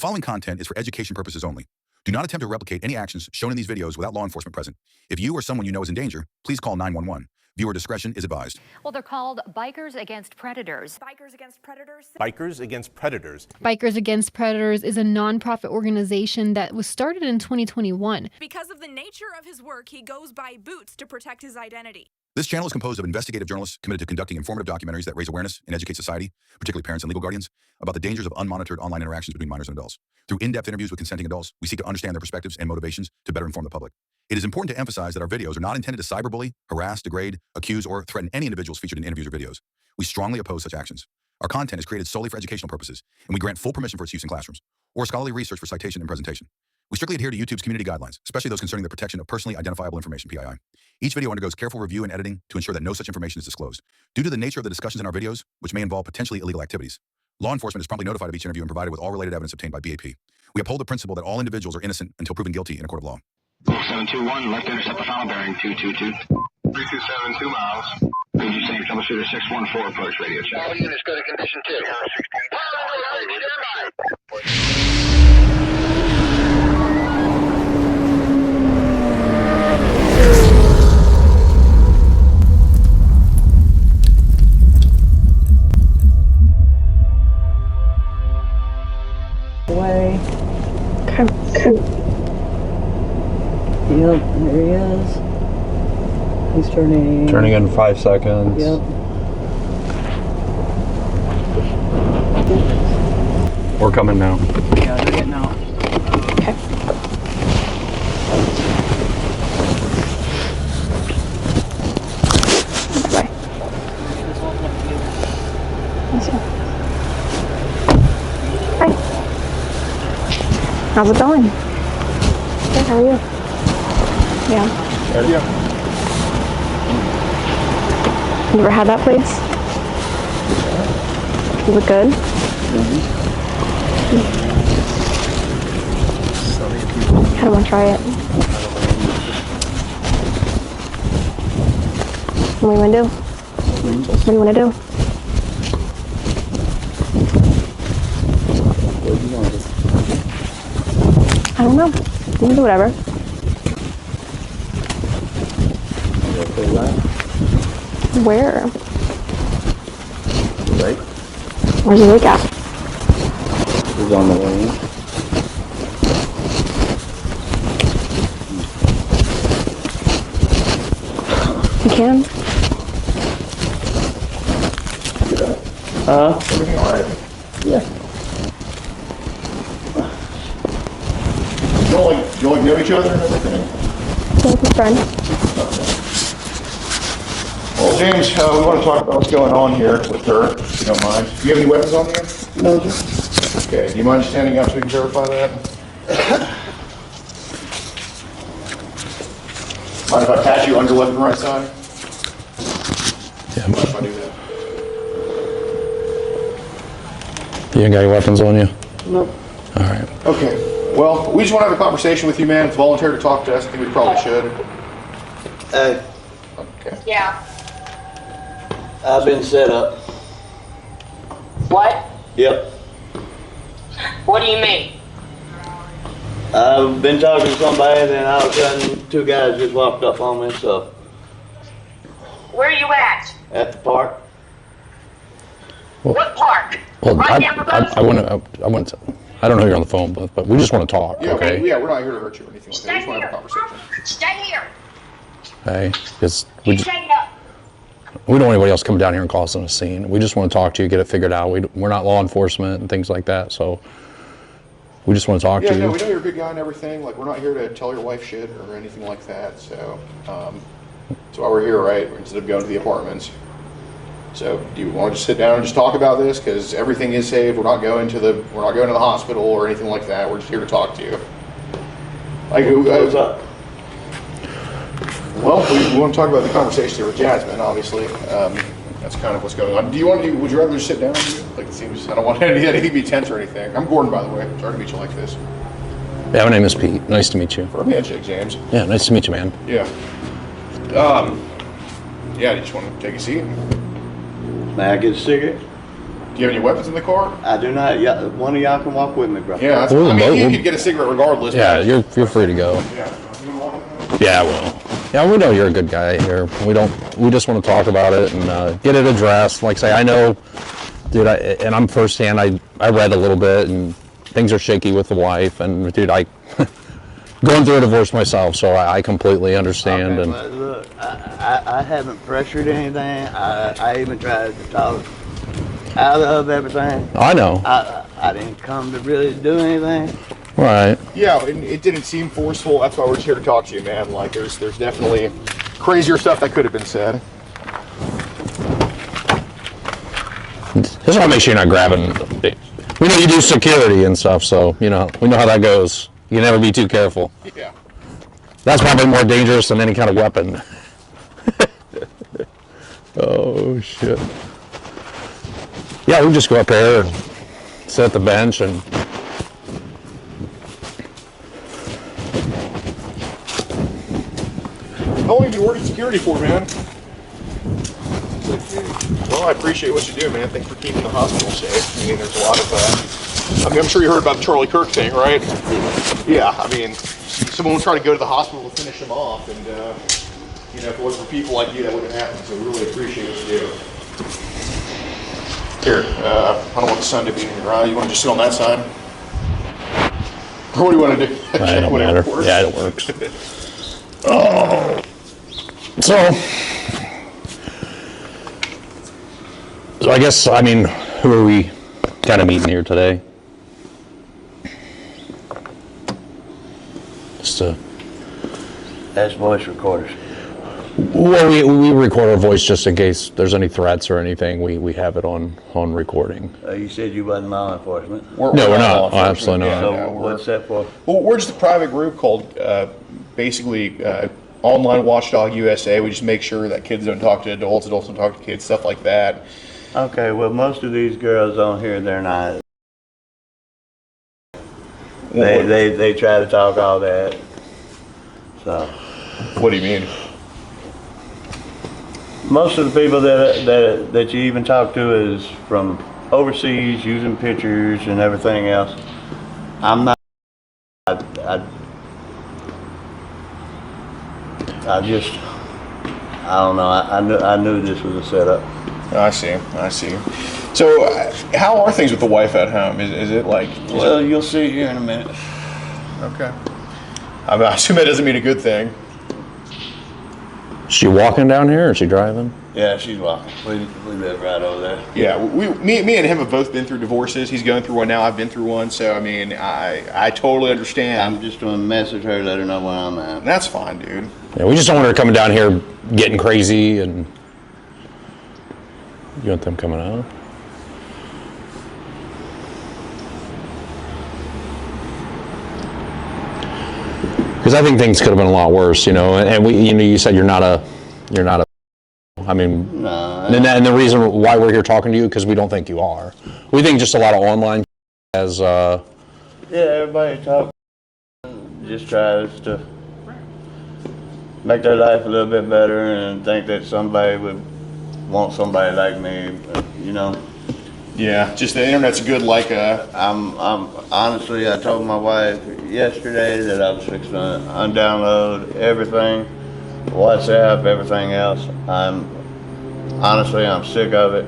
following content is for education purposes only. Do not attempt to replicate any actions shown in these videos without law enforcement present. If you or someone you know is in danger, please call 911. Viewer discretion is advised. Well, they're called Bikers Against Predators. Bikers Against Predators? Bikers Against Predators. Bikers Against Predators is a nonprofit organization that was started in 2021. Because of the nature of his work, he goes by Boots to protect his identity. This channel is composed of investigative journalists committed to conducting informative documentaries that raise awareness and educate society, particularly parents and legal guardians, about the dangers of unmonitored online interactions between minors and adults. Through in-depth interviews with consenting adults, we seek to understand their perspectives and motivations to better inform the public. It is important to emphasize that our videos are not intended to cyberbully, harass, degrade, accuse, or threaten any individuals featured in interviews or videos. We strongly oppose such actions. Our content is created solely for educational purposes, and we grant full permission for its use in classrooms, or scholarly research for citation and presentation. We strictly adhere to YouTube's community guidelines, especially those concerning the protection of personally identifiable information, PII. Each video undergoes careful review and editing to ensure that no such information is disclosed. Due to the nature of the discussions in our videos, which may involve potentially illegal activities, law enforcement is promptly notified of each interview and provided with all related evidence obtained by B.A.P. We uphold the principle that all individuals are innocent until proven guilty in a court of law. 721, left intercept the final bearing 222. 3272 miles. Ranger Same troubleshooter 614 approach radio check. All units go to condition 2. Way. Okay. Yep, there he is. He's turning. Turning in 5 seconds. Yep. We're coming now. Yeah, they're getting out. Okay. Bye. Hi. How's it going? Good, how are you? Yeah. You ever had that place? Is it good? I don't want to try it. What do you want to do? What do you want to do? I don't know. You can do whatever. Where? Right? Where's the lake at? He's on the way. You can? Everything alright? Yeah. You all know each other and everything? Yeah, my friend. Well, James, we want to talk about what's going on here with her, if you don't mind. Do you have any weapons on you? No, sir. Okay, do you mind standing up so we can verify that? Mind if I pat you on your left and right side? Yeah. Mind if I do that? You ain't got any weapons on you? Nope. Alright. Okay. Well, we just want to have a conversation with you, man. It's voluntary to talk to us. I think we probably should. Okay. Yeah. I've been set up. What? Yep. What do you mean? I've been talking to somebody and then all of a sudden 2 guys just walked up on me, so. Where are you at? At the park. What park? Well, Right down the road? I don't know you're on the phone, but we just want to talk, Yeah, okay? we're not here to hurt you or anything like that. We Stay just want to here. have a conversation. Stay here. Hey, because You stay up. we don't want anybody else coming down here and causing a scene. We just want to talk to you, get it figured out. We're not law enforcement and things like that, so we just want to talk Yeah, to no, you. we know you're a good guy and everything. Like, we're not here to tell your wife shit or anything like that. So, that's why we're here, right? Instead of going to the apartments. So, do you want to just sit down and just talk about this? Because everything is safe. We're not going to the hospital or anything like that. We're just here to talk to you. Like, What's up? well, we want to talk about the conversation here with Jasmine, obviously. That's kind of what's going on. Would you rather just sit down? Like, it seems, I don't want anything to be tense or anything. I'm Gordon, by the way. Sorry to meet you like this. Yeah, my name is Pete. Nice to meet you. For a handshake, James. Yeah, nice to meet you, man. Yeah. Yeah, you just want to take a seat? May I get a cigarette? Do you have any weapons in the car? I do not. One of y'all can walk with me, bro. Yeah, that's, We'll I mean, both- you could get a cigarette regardless. Yeah, but- you're free to go. Yeah. Yeah, well. Yeah, we know you're a good guy here. We just want to talk about it and get it addressed. Like I say, I know, dude, and I'm firsthand, I read a little bit and things are shaky with the wife. And dude, going through a divorce myself, so I completely understand. Okay, And but look, I haven't pressured anything. I even tried to talk out of everything. I know. I didn't come to really do anything. Right. Yeah, and it didn't seem forceful. That's why we're just here to talk to you, man. Like, there's definitely crazier stuff that could have been said. Just want to make sure you're not grabbing. We know you do security and stuff, so we know how that goes. You never be too careful. Yeah. That's probably more dangerous than any kind of weapon. Oh shit. Yeah, we just go up there and sit at the bench and. How long have you been working security for, man? Well, I appreciate what you do, man. Thanks for keeping the hospital safe. I mean, there's a lot of, I'm sure you heard about the Charlie Kirk thing, right? Yeah, I mean, someone would try to go to the hospital to finish him off, and, if it wasn't for people like you, that wouldn't happen, so we really appreciate what you do. Here, I don't want the sun to be in your eye. You want to just sit on that side? Or what do you want to do? It don't Whatever matter. works. Yeah, it works. Oh. So I guess, who are we kind of meeting here today? Just to... That's voice recorders. Well, we record our voice just in case there's any threats or anything. We have it on recording. You said you wasn't law enforcement. No, we're not. law Oh, absolutely enforcement. not. So Yeah, what's that for? Well, we're just a private group called basically Online Watchdog USA. We just make sure that kids don't talk to adults, adults don't talk to kids, stuff like that. Okay, well, most of these girls on here, they're not. They try to talk all that. So. What do you mean? Most of the people that you even talk to is from overseas, using pictures and everything else. I'm not. I don't know. I knew this was a setup. I see. So, how are things with the wife at home? Is it like? Well, you'll see here in a minute. Okay. I assume that doesn't mean a good thing. Is she walking down here or is she driving? Yeah, she's walking. We live right over there. Yeah, me and him have both been through divorces. He's going through one now. I've been through one. So, I totally understand. I'm just going to message her, let her know where I'm at. That's fine, dude. Yeah, we just don't want her coming down here getting crazy and. You want them coming out? Because I think things could have been a lot worse, And you said you're not a. No. And the reason why we're here talking to you because we don't think you are. We think just a lot of online as. Yeah, everybody talks. Just tries to make their life a little bit better and think that somebody would want somebody like me, Yeah, just the internet's good like a. I'm honestly, I told my wife yesterday that I was fixing to undownload everything, WhatsApp, everything else. I'm sick of it.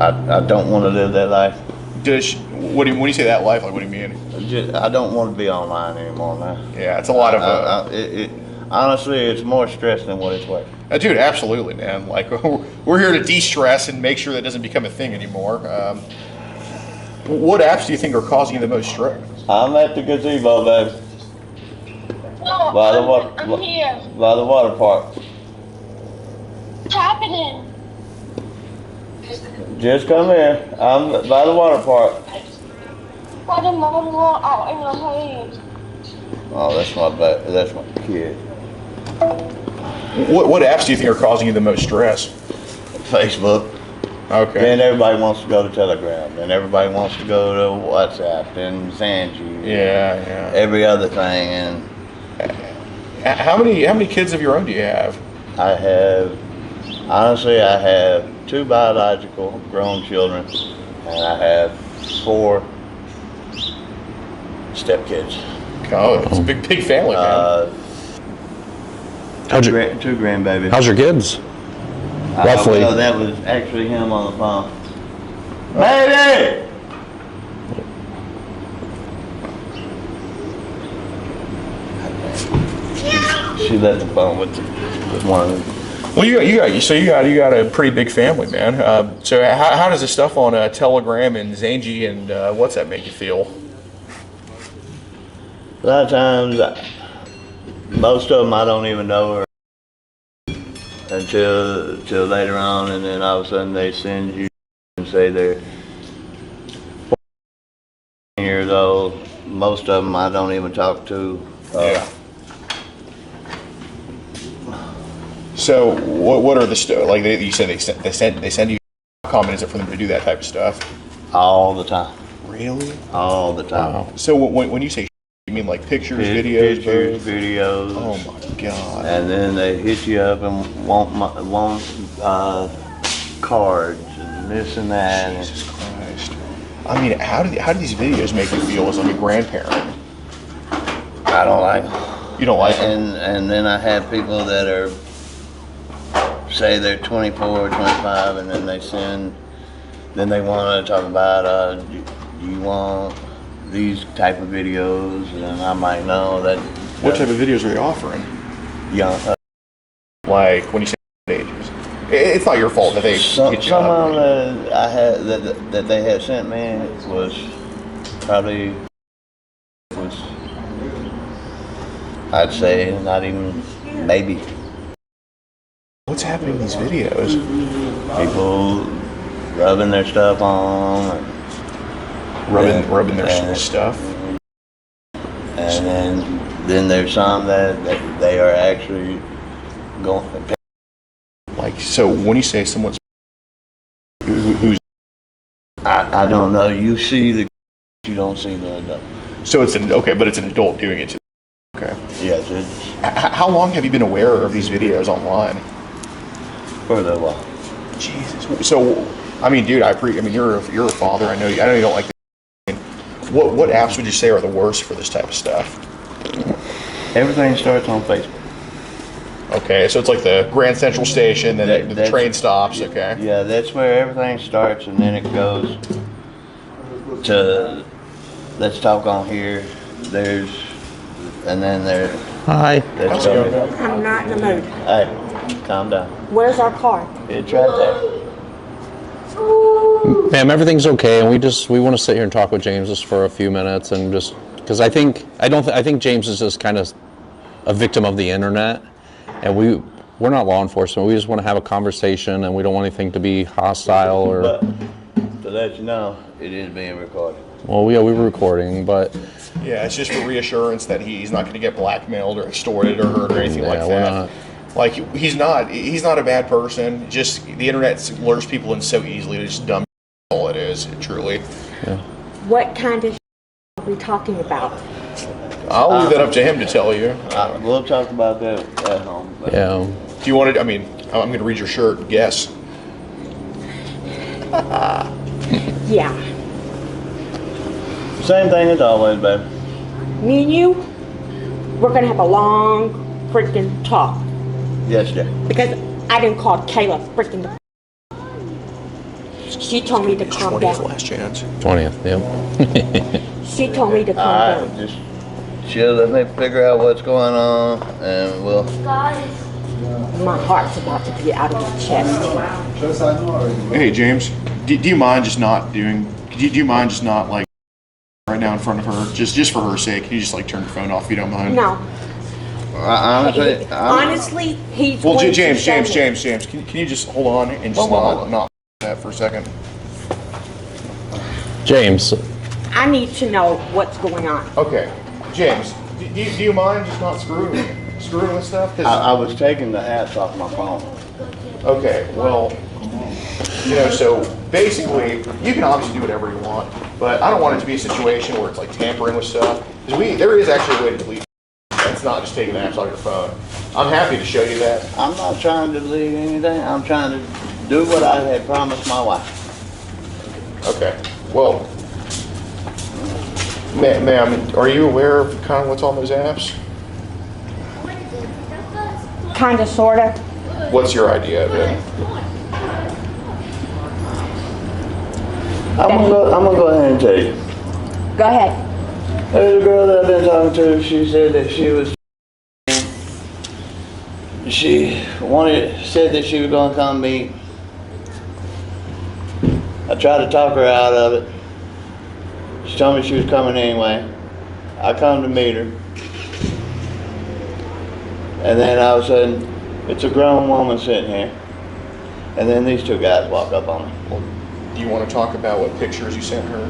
I don't want to live that life. When you say that life, like, what do you mean? I don't want to be online anymore now. Yeah, it's a lot of. Honestly, it's more stress than what it's worth. Dude, absolutely, man. Like, we're here to de-stress and make sure that doesn't become a thing anymore. What apps do you think are causing you the most stress? I'm at the gazebo, baby. No, By the I'm here. By the water park. What's happening? Just come here. I'm by the water park. What am I out in the hay? Oh, that's my kid. What apps do you think are causing you the most stress? Facebook. Okay. Then everybody wants to go to Telegram. Then everybody wants to go to WhatsApp and Zanju. Yeah. Every other thing. And how many kids of your own do you have? I have Honestly, I have 2 biological grown children, and I have 4 stepkids. Oh, it's a big family, man. Two grandbabies. How's your kids? Roughly. Well, that was actually him on the phone. Baby! She left the phone with one of them. Well, you got a pretty big family, man. So how does the stuff on Telegram and Zangy and WhatsApp make you feel? A lot of times, most of them I don't even know her until later on, and then all of a sudden they send you and say they're 14 years old. Most of them I don't even talk to. Yeah. So what are the like you said they send you? How common is it for them to do that type of stuff? All the time. Really? All the time. Wow. So when you say you mean like pictures, videos, pictures, both? videos. Oh my God! And then they hit you up and want cards and this and that. Jesus Christ! I mean, how do these videos make you feel as like a grandparent? I don't like. You don't like them? And then I have people that are say they're 24, 25, and then they want to talk about you want these type of videos, and I'm like, no, that. What type of videos are they offering? Young. Like when you say ages, it's not your fault that they Some hit you up. of them that I had that they had sent me was probably I'd say not even maybe. What's happening in these videos? People rubbing their stuff on. Rubbing their stuff. And then there's some that they are actually going. Like, so when you say someone's who's, I don't know. You see you don't see the adult. So it's but it's an adult doing it. Okay. Yes, it's How long have you been aware of these videos online? for a little while. Jesus. So, I mean, dude, I mean, you're a father. I know you don't like. What apps would you say are the worst for this type of stuff? Everything starts on Facebook. Okay, so it's like the Grand Central Station, then the train stops. Okay. Yeah, that's where everything starts, and then it goes to let's talk on here. And then there. Hi. How's it going? I'm not in the mood. Hey, calm down. Where's our car? It's right there. Ma'am, everything's okay, and we want to sit here and talk with James just for a few minutes, and just because I think James is just kind of a victim of the internet, and we're not law enforcement. We just want to have a conversation, and we don't want anything to be hostile or. But to let you know, it is being recorded. Well, yeah, we were recording, but. Yeah, it's just for reassurance that he's not going to get blackmailed or extorted or hurt or anything like we're that. not. Like he's not a bad person. Just the internet lures people in so easily. It's just dumb. All it is, truly. Yeah. What kind of are we talking about? I'll leave that up to him to tell you. We'll talk about that at home. But Yeah. Do you want to? I mean, I'm going to read your shirt. Guess. Yeah. Same thing as always, baby. Me and you, we're going to have a long freaking talk. Yes, dear. Because I didn't call Kayla freaking the. She told me to calm 20th down. last chance. 20th, yep. She told me to calm Alright, down. just chill. Let me figure out what's going on, and we'll. My heart's about to be out of my chest. Hey James, do you mind just not doing? Do you mind just not like right now in front of her, just for her sake? Can you just like turn your phone off if you don't mind? No. Honestly, he's Well, going to James, show me. can you just hold on and just not that for a second? James, I need to know what's going on. Okay, James, do you mind just not screwing with stuff? 'Cause- I was taking the apps off my phone. Okay, well, so basically, you can obviously do whatever you want, but I don't want it to be a situation where it's like tampering with stuff. Because there is actually a way to delete That's not just taking apps off your phone. I'm happy to show you that. I'm not trying to delete anything. I'm trying to do what I had promised my wife. Okay. Well, ma'am, are you aware of kind of what's on those apps? Kinda, sorta. What's your idea of it? I'm gonna go ahead and tell you. Go ahead. There's a girl that I've been talking to. She said that said that she was gonna come meet. I tried to talk her out of it. She told me she was coming anyway. I come to meet her. And then all of a sudden, it's a grown woman sitting here. And then these two guys walk up on me. Do you want to talk about what pictures you sent her?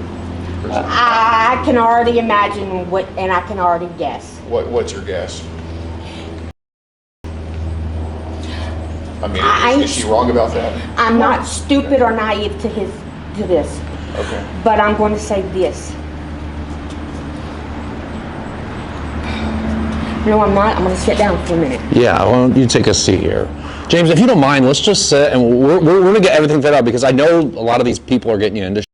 I can already imagine what, and I can already guess. What's your guess? I mean, is she wrong about that? I'm not stupid or naive to this. Okay. But I'm going to say this. No, I'm not. I'm going to sit down for a minute. Yeah, why don't you take a seat here? James, if you don't mind, let's just sit and we're going to get everything figured out because I know a lot of these people are getting you into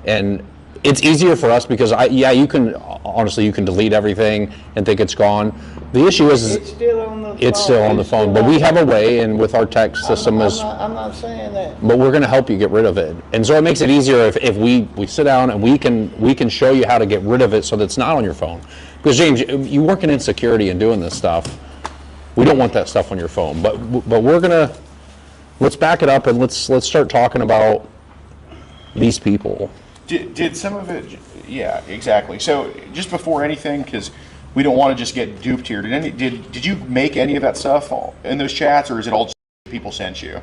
and it's easier for us because you can delete everything and think it's gone. The issue is it's still on the phone. It's still on the phone, but we have a way, and with our text system I'm not saying that. But we're going to help you get rid of it, and so it makes it easier if we sit down and we can show you how to get rid of it so that it's not on your phone. Because James, you working in security and doing this stuff, we don't want that stuff on your phone. But let's back it up and let's start talking about these people. Did some of it? Yeah, exactly. So just before anything, because we don't want to just get duped here. Did you make any of that stuff in those chats, or is it all just people sent you?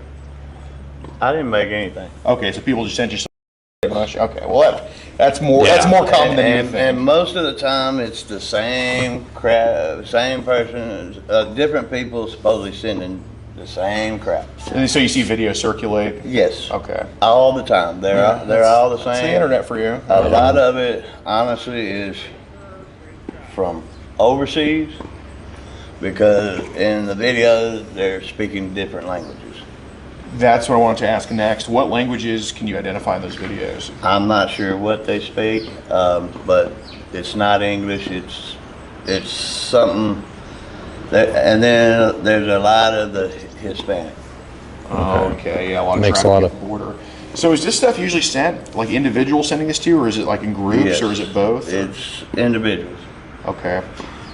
I didn't make anything. Okay, so people just sent you something. Okay, well that's more common than you think. And most of the time, it's the same crap, same person, different people supposedly sending the same crap. And so you see videos circulate? Yes. Okay. All the time. They're all the same. It's the internet for you. A lot of it, honestly, is from overseas because in the videos they're speaking different languages. That's what I wanted to ask next. What languages can you identify in those videos? I'm not sure what they speak, but it's not English. It's something. And then there's a lot of the Hispanic. Okay, yeah, a lot of Makes a lot of border. So is this stuff usually sent like individuals sending this to you, or is it like in groups, Yes. or is it both? It's individuals. Okay.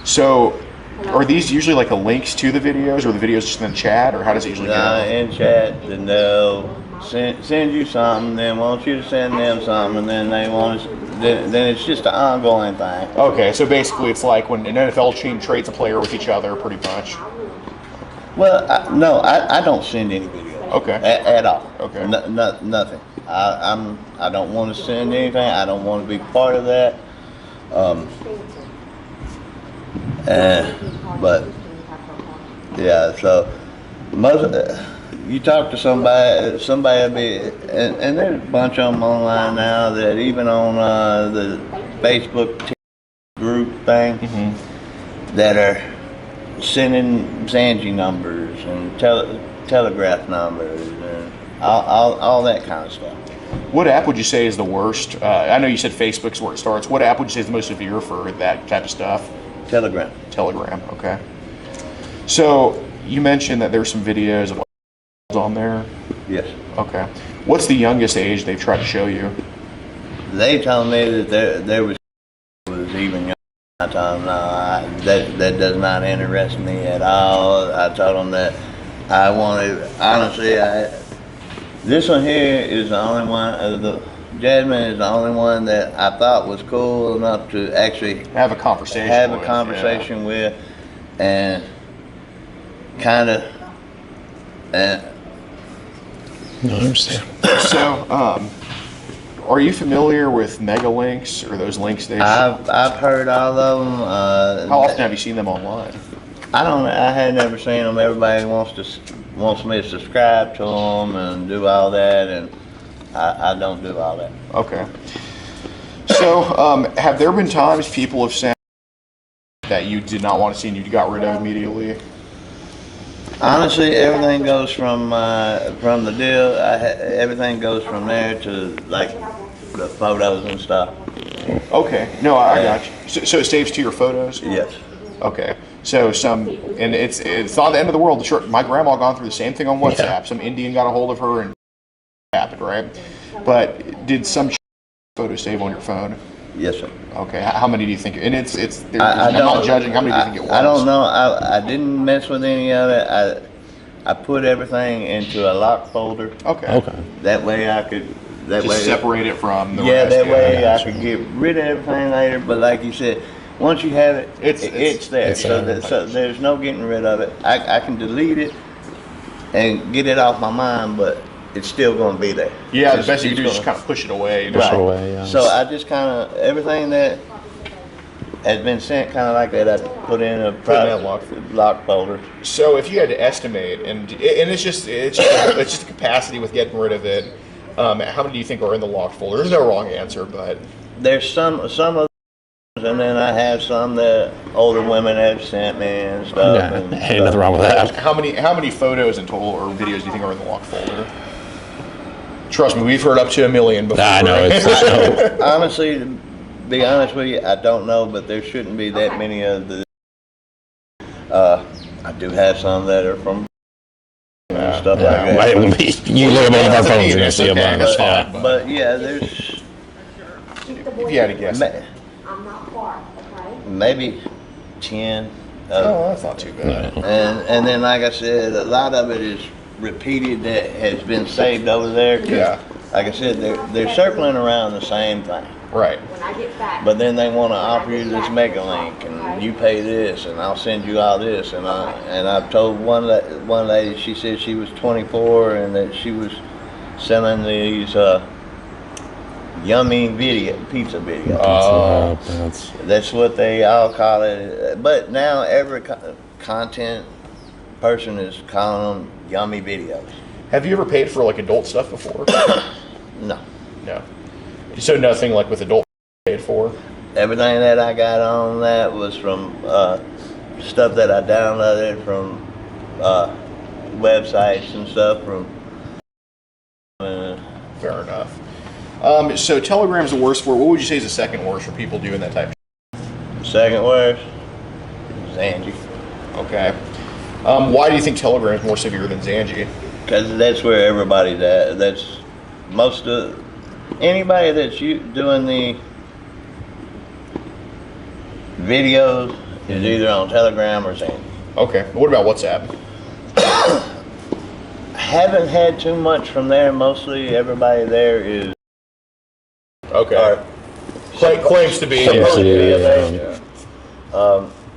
So are these usually like the links to the videos, or the videos just in the chat, or how does it usually go? In chat, then they'll send you something, then want you to send them something, and then they want to, then it's just an ongoing thing. Okay, so basically it's like when an NFL team trades a player with each other, pretty much. Well, I don't send any videos. Okay. At all. Okay. Nothing. I don't want to send anything. I don't want to be part of that. But yeah, so most of you talk to somebody will be, and there's a bunch of them online now that even on the Facebook group thing that are sending Zanji numbers and telegraph numbers and all that kind of stuff. What app would you say is the worst? I know you said Facebook's where it starts. What app would you say is the most severe for that type of stuff? Telegram. Telegram, okay. So you mentioned that there's some videos of on there? Yes. Okay. What's the youngest age they've tried to show you? They told me that there was even young. I told them, no, that does not interest me at all. I told them that I wanted, honestly, this one here is the only one, Jasmine is the only one that I thought was cool enough to actually have a conversation with, and kind of, No, I understand. So, are you familiar with mega links or those links they? I've heard all of them. How often have you seen them online? I had never seen them. Everybody wants me to subscribe to them and do all that, and I don't do all that. Okay. So, have there been times people have sent that you did not want to see and you got rid of immediately? Honestly, everything goes from the deal. Everything goes from there to like the photos and stuff. Okay, no, I got you. So it saves to your photos? Yes. Okay, so and it's not the end of the world. Sure, my grandma gone through the same thing on WhatsApp. Yeah. Some Indian got a hold of her and happened, right? But did some photo save on your phone? Yes, sir. Okay, how many do you think? And I'm not judging. How many do you think it was? I don't know. I didn't mess with any of it. I put everything into a lock folder. Okay. That way I could. Just separate it from the yeah, rest. that way I could get rid of everything later. But like you said, once you have it, it's there. So there's no getting rid of it. I can delete it and get it off my mind, but it's still going to be there. Yeah, the best you can do is just kind of push it away. Push it away, yeah. So I just kind of, everything that has been sent kind of like that, I put in a private lock folder. So if you had to estimate, and it's just the capacity with getting rid of it, how many do you think are in the locked folder? There's no wrong answer, but there's some of those, and then I have some that older women have sent me and stuff. Yeah, ain't nothing wrong with that. How many photos in total or videos do you think are in the locked folder? Trust me, we've heard up to 1 million before. I know. It's honestly, to be honest with you, I don't know, but there shouldn't be that many of the. I do have some that are from stuff like that. You look at one of our phones, you're gonna see a bunch. But yeah, there's. If you had to guess, maybe 10. Oh, that's not too bad. And then, like I said, a lot of it is repeated that has been saved over there. Yeah. Like I said, they're circling around the same thing. Right. But then they want to offer you this mega link, and you pay this, and I'll send you all this, and I've told one lady, she said she was 24 and that she was selling these yummy pizza videos. Oh, that's what they all call it. But now every content person is calling them yummy videos. Have you ever paid for like adult stuff before? No. So nothing like with adult paid for? Everything that I got on that was from stuff that I downloaded from websites and stuff from. Fair enough. So Telegram's the worst for. What would you say is the second worst for people doing that type of Second worst is Angie. Okay. Why do you think Telegram is more severe than Zangie? Because that's where everybody's at. That's most of anybody that's doing the videos is either on Telegram or Zangie. Okay. What about WhatsApp? Haven't had too much from there. Mostly everybody there is okay. Claims to be.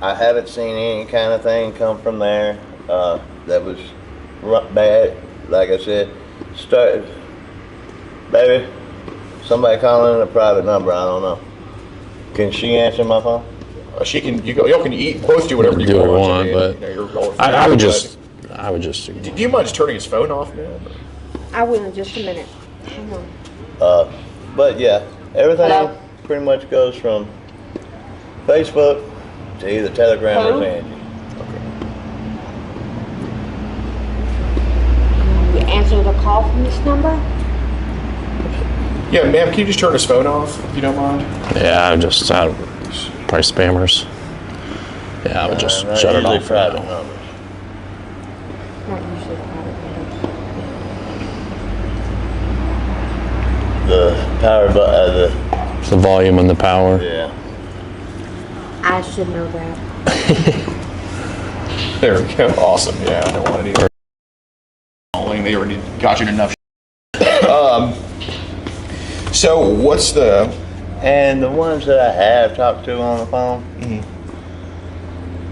I haven't seen any kind of thing come from there that was bad. Like I said, baby, somebody calling in a private number. I don't know. Can she answer my phone? She can. Y'all can both do whatever you want. But I would just. Do you mind just turning his phone off, man? I will in just a minute. Hang on. But yeah, everything pretty much goes from Facebook to either Telegram or Zangie. You answer the call from this number? Yeah, ma'am, can you just turn his phone off if you don't mind? Yeah, I'm just probably spammers. Yeah, I would just shut it off. Private numbers. Not usually private numbers. The power button, the volume and the power. Yeah. I should know that. There we go. Awesome. Yeah, I don't want to do. They already got you enough. So what's the? And the ones that I have talked to on the phone,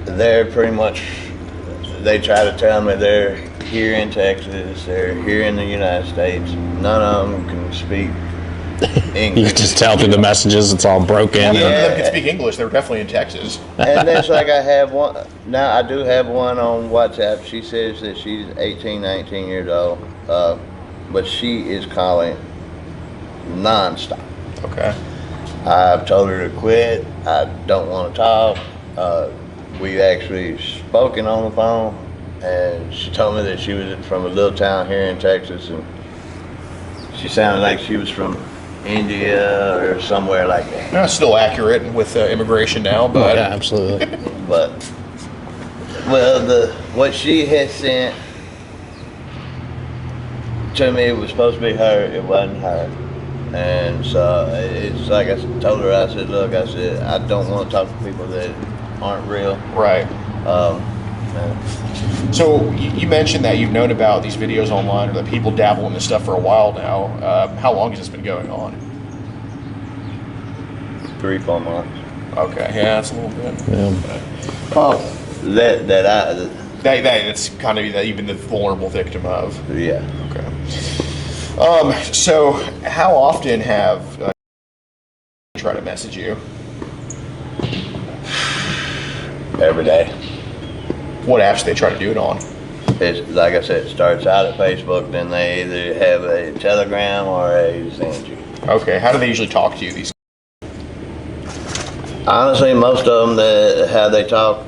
they're pretty much. They try to tell me they're here in Texas, they're here in the United States. None of them can speak English. You just tell through the messages, it's all broken. None of them can speak English. They're definitely in Texas. And that's like I have one. Now I do have one on WhatsApp. She says that she's 18, 19 years old, but she is calling nonstop. Okay. I've told her to quit. I don't want to talk. We actually spoken on the phone, and she told me that she was from a little town here in Texas, and she sounded like she was from India or somewhere like that. That's still accurate with immigration now, but Yeah, absolutely. But well, what she had sent to me was supposed to be her. It wasn't her, and so it's like I told her. I said, "Look, I said I don't want to talk to people that aren't real." right. So you mentioned that you've known about these videos online, or that people dabble in this stuff for a while now. How long has this been going on? 3-4 months. Okay, yeah, that's a little bit. Yeah. Oh, That's kind of that you've been the vulnerable victim of. yeah. Okay. So how often have try to message you? Every day. What apps do they try to do it on? It's like I said, it starts out at Facebook, then they either have a Telegram or a Zenji. Okay, how do they usually talk to you? These Honestly, most of them, how they talk,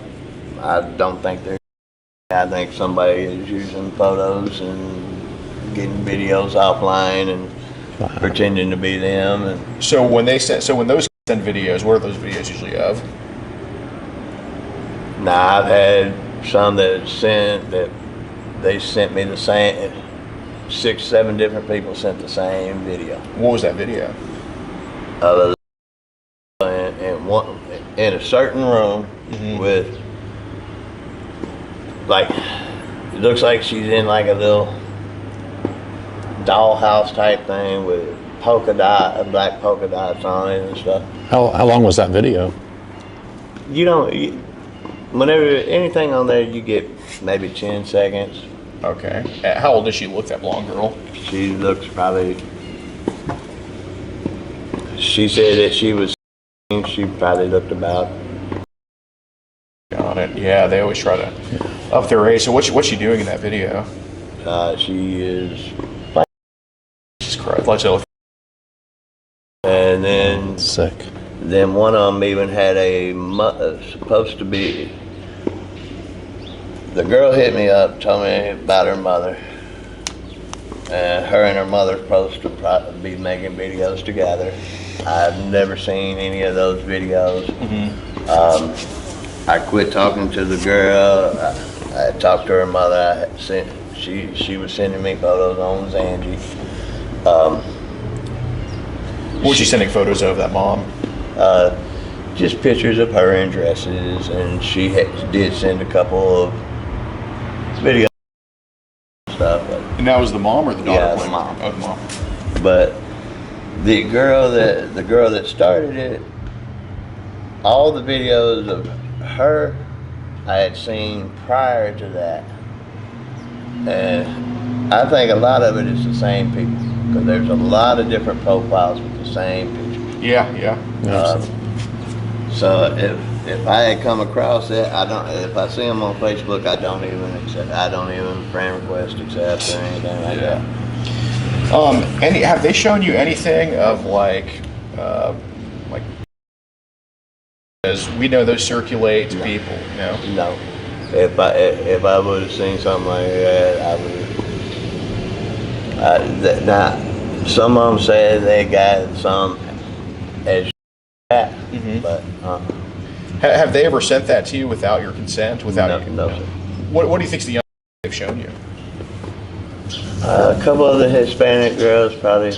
I don't think they're. I think somebody is using photos and getting videos offline and pretending to be them. And so when those send videos, what are those videos usually of? now I've had some that they sent me the same. 6-7 different people sent the same video. What was that video? In a certain room with, like, it looks like she's in like a little dollhouse type thing with black polka dots on it and stuff. How long was that video? Whenever anything on there, you get maybe 10 seconds. Okay. How old does she look, that blonde girl? She looks probably. She said that she probably looked about. Got it. Yeah, they always try to up their age. So what's she doing in that video? She is. Jesus Christ. Let's go. And then. Sick. Then one of them even had supposed to be. The girl hit me up, told me about her mother. And her and her mother supposed to be making videos together. I've never seen any of those videos. I quit talking to the girl. I talked to her mother. She was sending me photos on Zanji. What was she sending photos of, that mom? Just pictures of her in dresses, and she did send a couple of videos and stuff. And that was the mom or the daughter? Yeah, the mom. Oh, the mom. But the girl that started it, all the videos of her I had seen prior to that, and I think a lot of it is the same people, because there's a lot of different profiles with the same picture. Yeah. So if I had come across it, if I see them on Facebook, I don't even friend request accept or anything like that. Have they shown you anything of like, as we know those circulate to people, you know? No. If I would have seen something like that, I would. Now, some of them said they got some as that, but. Have they ever sent that to you without your consent? No, sir. What do you think's the young they've shown you? A couple of the Hispanic girls, probably,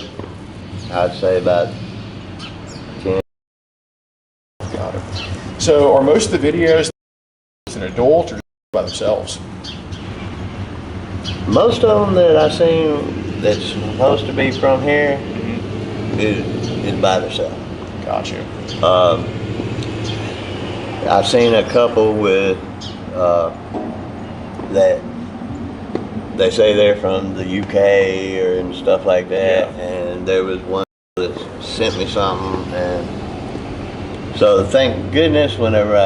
I'd say about 10. Got it. So are most of the videos with an adult or by themselves? Most of them that I've seen that's supposed to be from here is by themselves. Got you. I've seen a couple with that they say they're from the UK and stuff like that, and there was one that sent me something, and so thank goodness whenever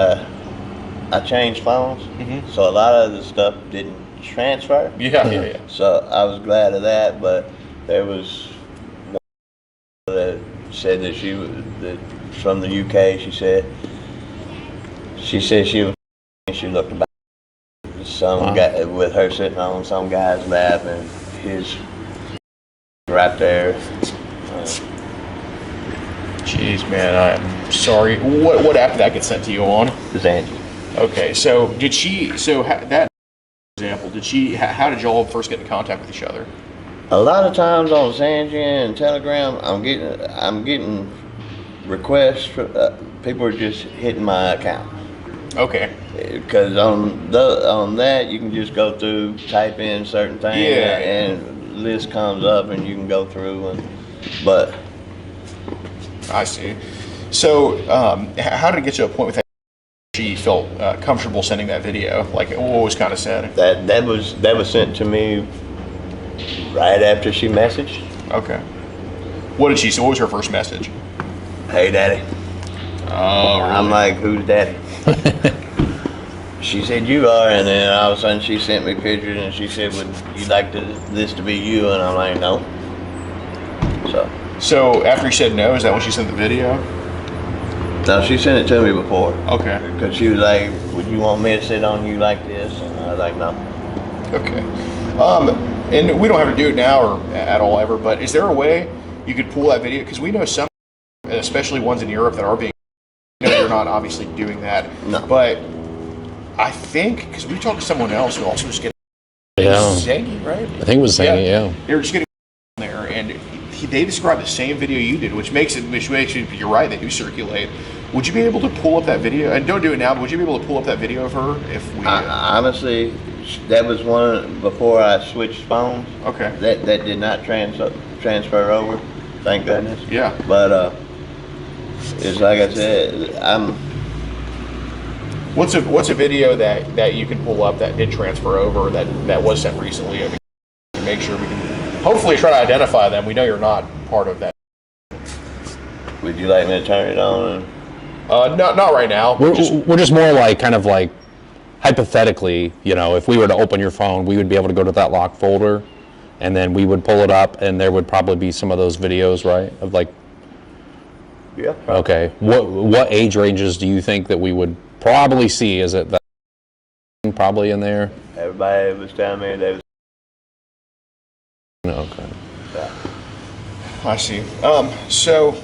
I changed phones, so a lot of the stuff didn't transfer. Yeah. So I was glad of that, but there was one that said that she was from the UK. She said She said she looked about some guy with her sitting on some guy's lap and his right there. Jeez, man, I'm sorry. What app did that get sent to you on? It's Angie. Okay, so did she? So that example, did she? How did y'all first get in contact with each other? A lot of times on Sanjay and Telegram, I'm getting requests. People are just hitting my account. Okay. Because on that you can just go through, type in certain things, and list comes up, and you can go through. But I see. So how did it get to a point with that? She felt comfortable sending that video. Like, what was kind of said? That was sent to me right after she messaged. Okay. What did she say? What was her first message? Hey, Daddy. Oh, really? I'm like, who's Daddy? She said, you are, and then all of a sudden she sent me pictures, and she said, would you like this to be you? And I'm like, no. So after you said no, is that when she sent the video? No, she sent it to me before. Okay. Because she was like, would you want me to sit on you like this? And I was like, no. Okay. And we don't have to do it now or at all ever, but is there a way you could pull that video? Because we know some, especially ones in Europe, that are being, you're not obviously doing that. No. But I think, because we talked to someone else who also was getting, Zangy, right? I think it was Zangy, yeah. They were just getting there, and they described the same video you did, which makes you, you're right, they do circulate. Would you be able to pull up that video? And don't do it now, but would you be able to pull up that video of her if we... honestly, that was one before I switched phones. Okay. That did not transfer over, thank goodness. Yeah. But it's like I said, What's a video that you can pull up that did transfer over that was sent recently? I mean, to make sure we can hopefully try to identify them. We know you're not part of that. Would you like me to turn it on? Not right now. We're just more like kind of like hypothetically, if we were to open your phone, we would be able to go to that locked folder, and then we would pull it up, and there would probably be some of those videos, right? Of like. Yeah. Okay. What age ranges do you think that we would probably see? Is it that probably in there? Everybody was telling me they was. Okay. Yeah. I see. So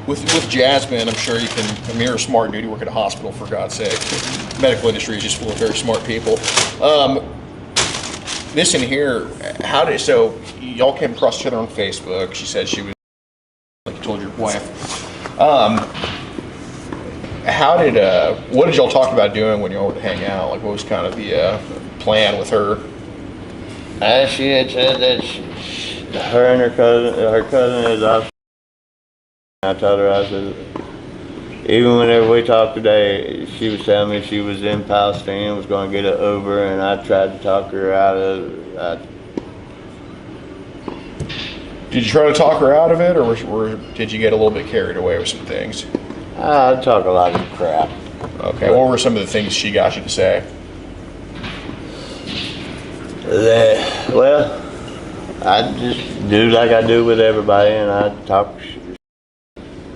with Jasmine, I'm sure you can. I mean, you're a smart dude. You work at a hospital, for God's sake. The medical industry is just full of very smart people. This in here, so y'all came across each other on Facebook. She said she was, like you told your wife. What did y'all talk about doing when y'all would hang out? Like, what was kind of the plan with her? She had said that her and her cousin is out. I told her, I said, even whenever we talked today, she was telling me she was in Palestine, was going to get an Uber, and I tried to talk her out of it. Did you try to talk her out of it, or did you get a little bit carried away with some things? I talk a lot of crap. Okay, what were some of the things she got you to say? Well, I just do like I do with everybody, and I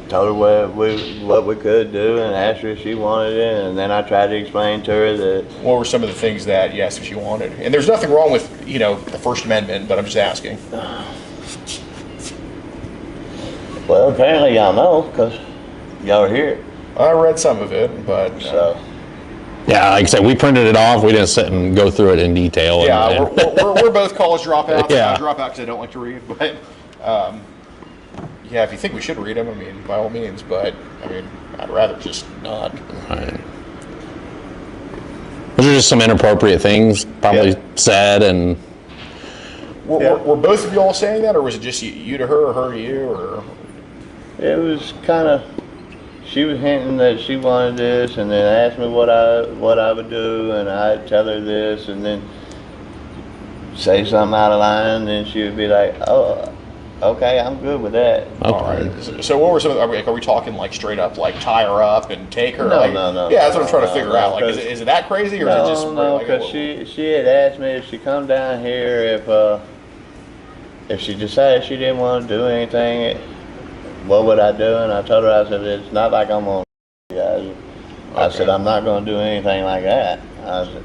told her what we could do, and asked her if she wanted it, and then I tried to explain to her that. What were some of the things that you asked if she wanted? And there's nothing wrong with the First Amendment, but I'm just asking. Well, apparently y'all know, because y'all are here. I read some of it, but so. Yeah, like I said, we printed it off. We didn't sit and go through it in detail. Yeah, we're both college dropouts. Yeah. I drop out because I don't like to read, but yeah, if you think we should read them, I mean, by all means. But I mean, I'd rather just not. Right. Those are just some inappropriate things probably said, and. Were both of y'all saying that, or was it just you to her, or her to you, or? It was kind of. She was hinting that she wanted this, and then asked me what I would do, and I'd tell her this, and then say something out of line, and then she would be like, "Oh, okay, I'm good with that." Okay. All right. So what were some? Are we talking like straight up, like tie her up and take her? No, like, no. Yeah, that's what I'm trying to figure out. Like, is it that crazy, or is it just? No, because she had asked me if she come down here if she decided she didn't want to do anything. What would I do? And I told her, I said, it's not like I'm on guys. I said, I'm not going to do anything like that.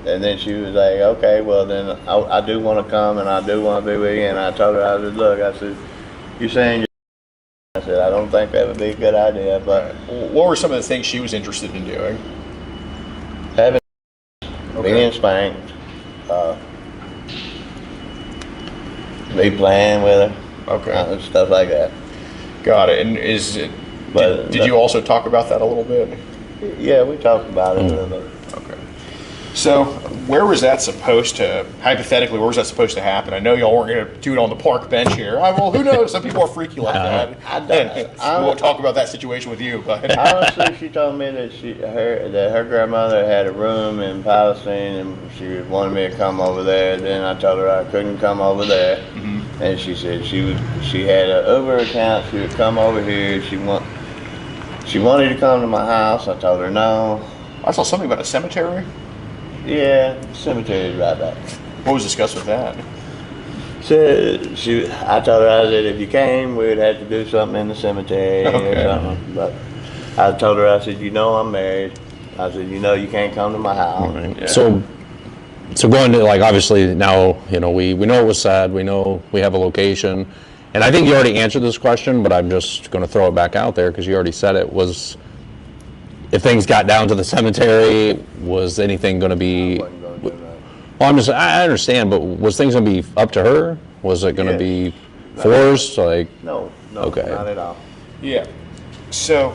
And then she was like, okay, well then I do want to come and I do want to be with you. And I told her, I said, look, I said, you're saying, I said, I don't think that would be a good idea, but. What were some of the things she was interested in doing? Having, being spanked, me playing with her, stuff like that. Got it. And did you also talk about that a little bit? Yeah, we talked about it a little bit. Okay. So, where was that supposed to, hypothetically, where was that supposed to happen? I know y'all weren't going to do it on the park bench here. Well, who knows? Some people are freaky like that. I won't talk about that situation with you, but. Honestly, she told me that her grandmother had a room in Palestine and she wanted me to come over there. Then I told her I couldn't come over there. And she said she had an Uber account. She would come over here. She wanted to come to my house. I told her no. I saw something about a cemetery. Yeah, the cemetery right back. What was discussed with that? I told her, I said, if you came, we would have to do something in the cemetery or something. But I told her, I said, you know I'm married. I said, you know you can't come to my house. Right. Yeah. So going to, like, obviously now, you know, we know it was said, we know we have a location. And I think you already answered this question, but I'm just going to throw it back out there because you already said it. Was, if things got down to the cemetery, was anything going to be? Well, I understand, but was things going to be up to her? Was it going to be forced? Like, no, okay, not at all. Yeah. So,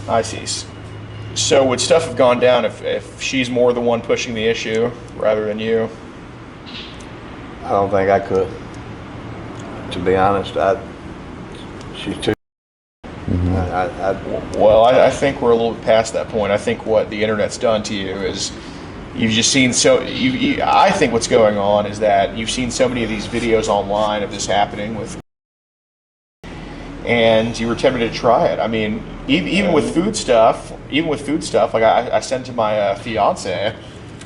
I see. So would stuff have gone down if she's more the one pushing the issue rather than you? I don't think I could. To be honest, she's too. Well, I think we're a little bit past that point. I think what the internet's done to you is you've just seen I think what's going on is that you've seen so many of these videos online of this happening and you were tempted to try it. I mean, even with food stuff, like I sent to my fiance,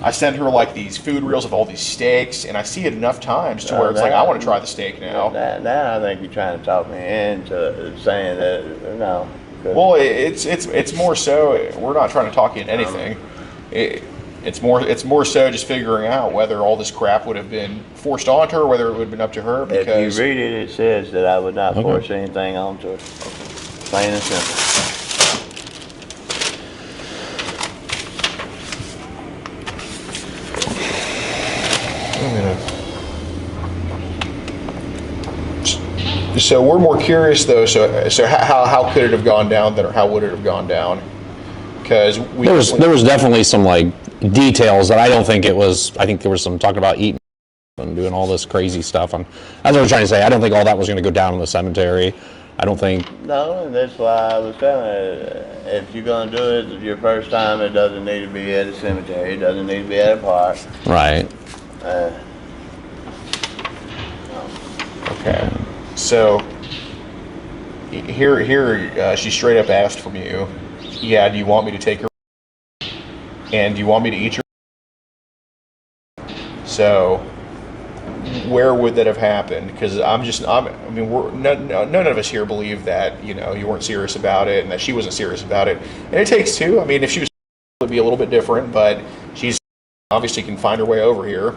I send her like these food reels of all these steaks, and I see it enough times to where it's like, I want to try the steak now. Now I think you're trying to talk me into saying that, no. Well, it's more so, we're not trying to talk you into anything. It's more so just figuring out whether all this crap would have been forced onto her, whether it would have been up to her. Because if you read it, it says that I would not force anything onto her. Plain and simple. So we're more curious though. So how could it have gone down then, or how would it have gone down? Because there was definitely some like details that I don't think it was. I think there was some talking about eating and doing all this crazy stuff. And as I was trying to say, I don't think all that was going to go down in the cemetery. I don't think. No, and that's why I was telling her, if you're going to do it your first time, it doesn't need to be at a cemetery. It doesn't need to be at a park. Right. Okay. So here she straight up asked from you, yeah, do you want me to take her? And do you want me to eat your? So where would that have happened? Because none of us here believe that, you know, you weren't serious about it and that she wasn't serious about it. And it takes two. I mean, if she was, it would be a little bit different, but she's obviously can find her way over here.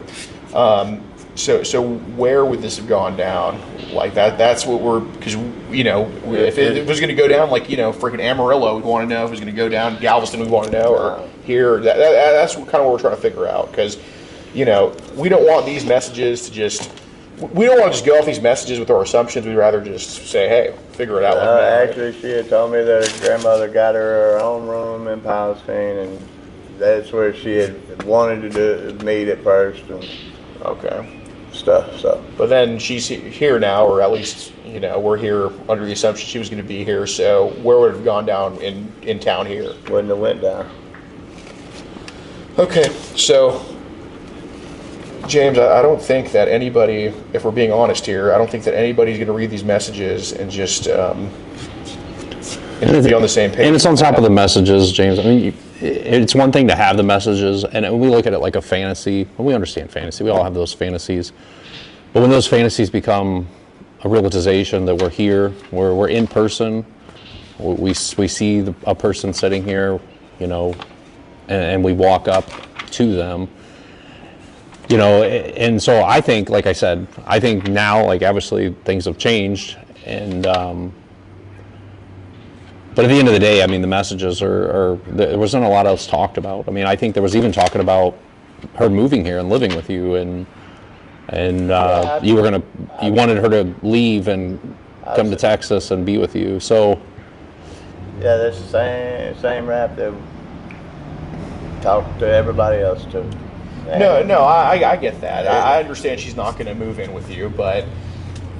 So where would this have gone down? Like that's what we're, because, you know, if it was going to go down, like, you know, freaking Amarillo, we'd want to know. If it was going to go down Galveston, we'd want to know, or here. That's kind of what we're trying to figure out, because, you know, we don't want these messages to just, we don't want to just go off these messages with our assumptions. We'd rather just say, hey, figure it out. Actually, she had told me that her grandmother got her own room in Palestine, and that's where she had wanted to meet at first. And okay. Stuff. So, but then she's here now, or at least, you know, we're here under the assumption she was going to be here. So where would it have gone down in town here? Wouldn't have went down. Okay, so James, I don't think that anybody, if we're being honest here, I don't think that anybody's going to read these messages and just be on the same page. And it's on top of the messages, James. I mean, it's one thing to have the messages, and we look at it like a fantasy. We understand fantasy. We all have those fantasies. But when those fantasies become a realization that we're here, we're in person, We see a person sitting here, you know, and we walk up to them, you know, and so I think, like I said, I think now, like, obviously things have changed, and but at the end of the day, I mean, the messages are there wasn't a lot else talked about. I mean, I think there was even talking about her moving here and living with you, and you wanted her to leave and come to Texas and be with you. So yeah, that's the same rap that talk to everybody else too. No, I get that. I understand she's not going to move in with you, but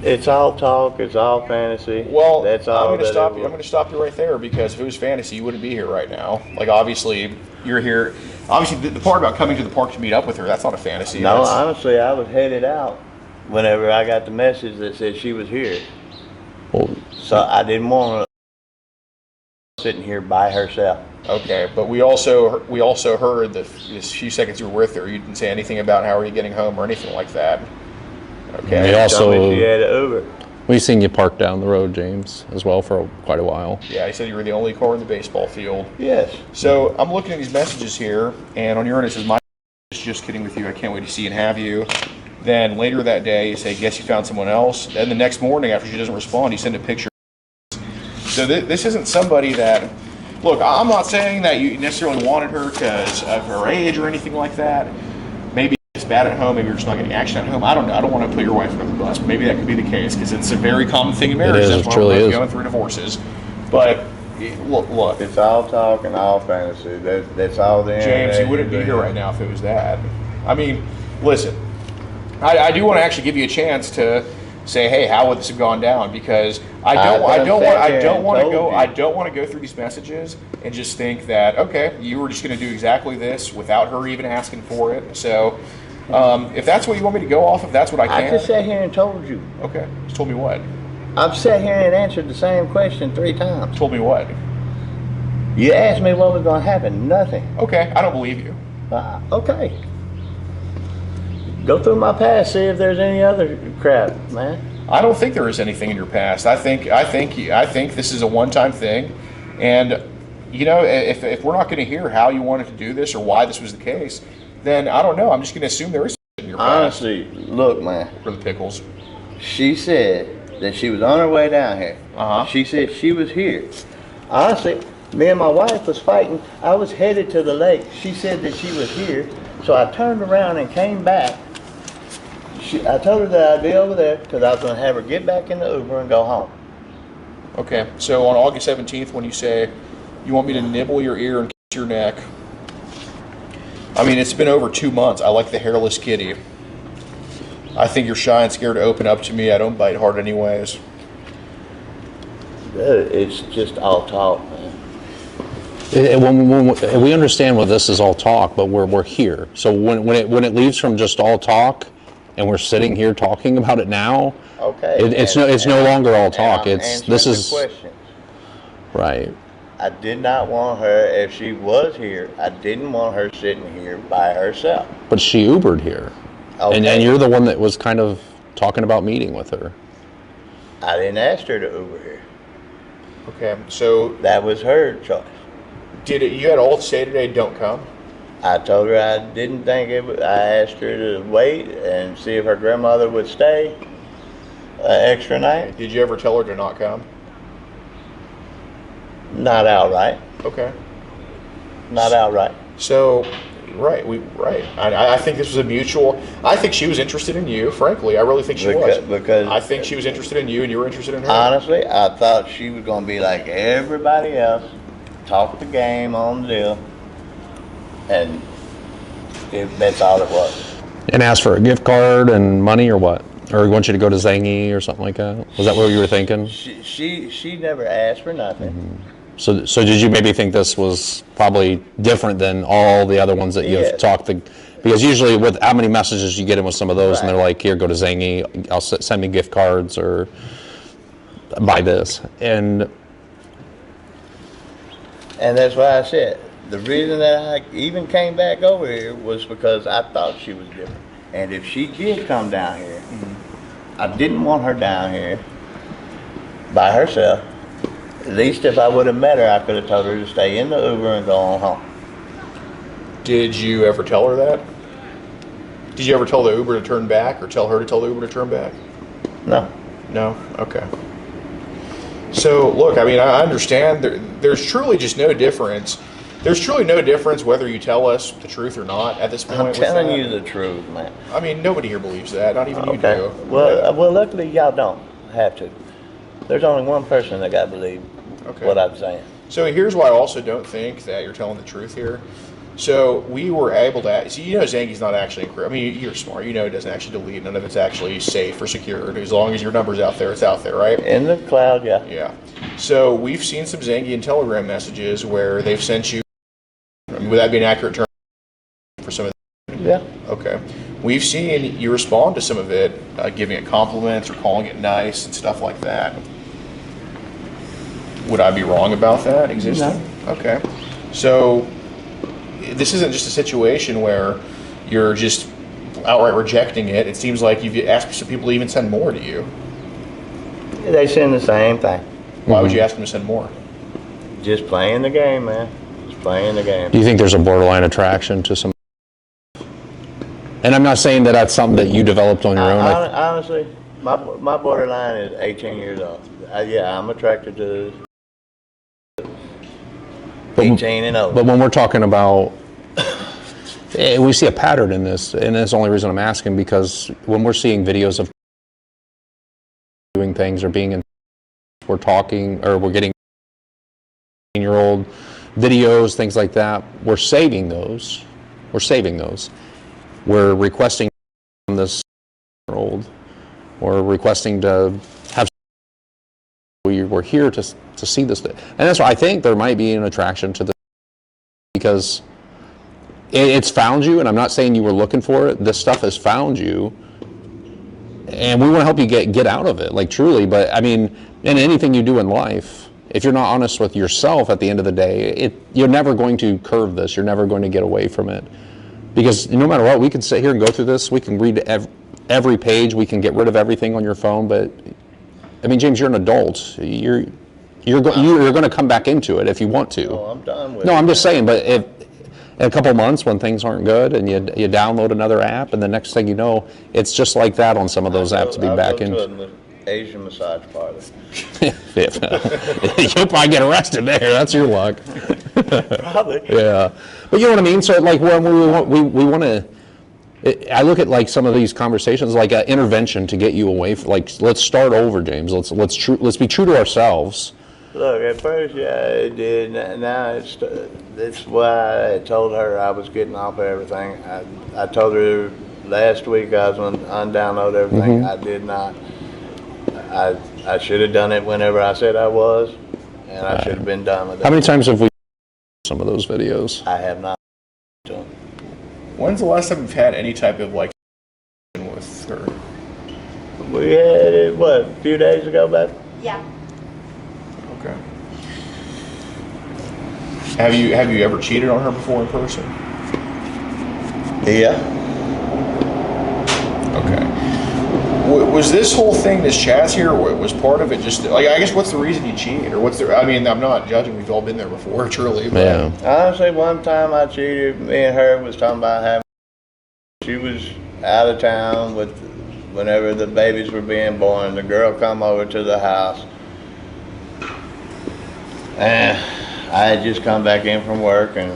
it's all talk. It's all fantasy. well, that's all. I'm going to stop you right there, because if it was fantasy, you wouldn't be here right now. Like, obviously, you're here. Obviously, the part about coming to the park to meet up with her, that's not a fantasy. No, honestly, I was headed out whenever I got the message that said she was here. well, So I didn't want her sitting here by herself. Okay, but we also heard that the few seconds you were with her, you didn't say anything about how are you getting home or anything like that. Okay. we also Told me she had an Uber. we seen you parked down the road, James, as well for quite a while. Yeah, he said you were the only car in the baseball field. Yes. So I'm looking at these messages here, and on your end it says, "My is just kidding with you. I can't wait to see and have you." Then later that day, you say, "Guess you found someone else." Then the next morning, after she doesn't respond, you send a picture. So this isn't somebody that. Look, I'm not saying that you necessarily wanted her because of her age or anything like that. Maybe it's bad at home. Maybe you're just not getting action at home. I don't know. I don't want to put your wife under the bus. But maybe that could be the case, because it's a very common thing in marriage. It is, That's it why truly we're is. going through divorces. But look, It's all talk and all fantasy. That's all the James, you wouldn't be here right now if it was that. I mean, listen, I do want to actually give you a chance to say, hey, how would this have gone down? Because I don't want to go through these messages and just think that, okay, you were just going to do exactly this without her even asking for it. So if that's what you want me to go off of, that's what I can. I just sat here and told you. Okay, just told me what? I've sat here and answered the same question 3 times. Told me what? You asked me what was going to happen. Nothing. Okay, I don't believe you. Okay. Go through my past, see if there's any other crap, man. I don't think there is anything in your past. I think this is a one-time thing, and you know, if we're not going to hear how you wanted to do this or why this was the case, then I don't know. I'm just going to assume there is something in your past. Honestly, look, man. For the pickles. She said that she was on her way down here. She said she was here. Honestly, me and my wife was fighting. I was headed to the lake. She said that she was here, so I turned around and came back. I told her that I'd be over there because I was going to have her get back in the Uber and go home. Okay, so on August 17th, when you say you want me to nibble your ear and kiss your neck, I mean, it's been over 2 months. I like the hairless kitty. I think you're shy and scared to open up to me. I don't bite hard anyways. It's just all talk, man. When we understand what this is all talk, but we're here. So when it leaves from just all talk, and we're sitting here talking about it now, okay, it's no longer all talk. This is question. Right. I did not want her, if she was here, I didn't want her sitting here by herself. But she Ubered here. Okay. And you're the one that was kind of talking about meeting with her. I didn't ask her to Uber here. Okay, so that was her choice. You had all say today, don't come? I told her I didn't think it would. I asked her to wait and see if her grandmother would stay an extra night. Did you ever tell her to not come? Not outright. Okay. Not outright. So, right. I think this was a mutual. I think she was interested in you. Frankly, I really think she was. Because I think she was interested in you, and you were interested in her. Honestly, I thought she was going to be like everybody else, talk the game on the deal, and that's all it was. And ask for a gift card and money or what? Or want you to go to Zangy or something like that? Was that what you were thinking? She never asked for nothing. Mm-hmm. So did you maybe think this was probably different than all the other ones that you've talked to? Because usually with how many messages you get in with some of those, and they're like, here, go to Zangy, send me gift cards or buy this. And that's why I said, the reason that I even came back over here was because I thought she was different. And if she did come down here, I didn't want her down here by herself. At least if I would have met her, I could have told her to stay in the Uber and go on home. Did you ever tell her that? Did you ever tell the Uber to turn back, or tell her to tell the Uber to turn back? No. No? Okay. So, look, I mean, I understand there's truly just no difference. There's truly no difference whether you tell us the truth or not at this point. I'm telling you the truth, man. I mean, nobody here believes that. Not even you do. Well, luckily y'all don't have to. There's only one person that got to believe what I'm saying. So here's why I also don't think that you're telling the truth here. So we were able to, so you know Zangi's not actually encrypted. I mean, you're smart. You know it doesn't actually delete. None of it's actually safe or secured. As long as your number's out there, it's out there, right? In the cloud, yeah. Yeah. So we've seen some Zangi and Telegram messages where they've sent you, I mean, would that be an accurate term for some of them? Yeah. Okay. We've seen you respond to some of it, giving it compliments or calling it nice and stuff like that. Would I be wrong about that existing? No. Okay. So this isn't just a situation where you're just outright rejecting it. It seems like you've asked some people to even send more to you. They send the same thing. Why would you ask them to send more? Just playing the game, man. Just playing the game. Do you think there's a borderline attraction to some? And I'm not saying that that's something that you developed on your own. Honestly, my borderline is 18 years old. Yeah, I'm attracted to 18 and over. But when we're talking about, we see a pattern in this, and that's the only reason I'm asking, because when we're seeing videos of doing things or being in, we're talking, or we're getting year-old videos, things like that, we're saving those. We're requesting from this year-old, or requesting to have. We're here to see this, and that's why I think there might be an attraction to this, because it's found you, and I'm not saying you were looking for it. This stuff has found you, and we want to help you get out of it, like truly. But I mean, in anything you do in life, if you're not honest with yourself at the end of the day, you're never going to curve this. You're never going to get away from it, because no matter what, we can sit here and go through this. We can read every page. We can get rid of everything on your phone, but I mean, James, you're an adult. You're going to come back into it if you want to. Oh, I'm done with it. No, I'm just saying, but if in a couple months when things aren't good and you download another app, and the next thing you know, it's just like that on some of those apps to be back in. An Asian massage parlor. You'll probably get arrested there. That's your luck. Probably. Yeah, but you know what I mean. So like when we want to. I look at like some of these conversations like an intervention to get you away from, like, let's start over, James. Let's be true to ourselves. Look, at first, yeah, it did. Now it's why I told her I was getting off of everything. I told her last week I was going to undownload everything. I did not. I should have done it whenever I said I was, and I should have been done with it. How many times have we some of those videos? I have not done. When's the last time you've had any type of like with her? We had it, what, a few days ago, babe? Yeah. Okay. Have you ever cheated on her before in person? Yeah. Okay. Was this whole thing, this chat here, was part of it just, like, I guess what's the reason you cheat? Or what's the, I mean, I'm not judging, we've all been there before, truly. But. Yeah. Honestly, one time I cheated, me and her was talking about having, she was out of town whenever the babies were being born. The girl come over to the house. And I had just come back in from work, and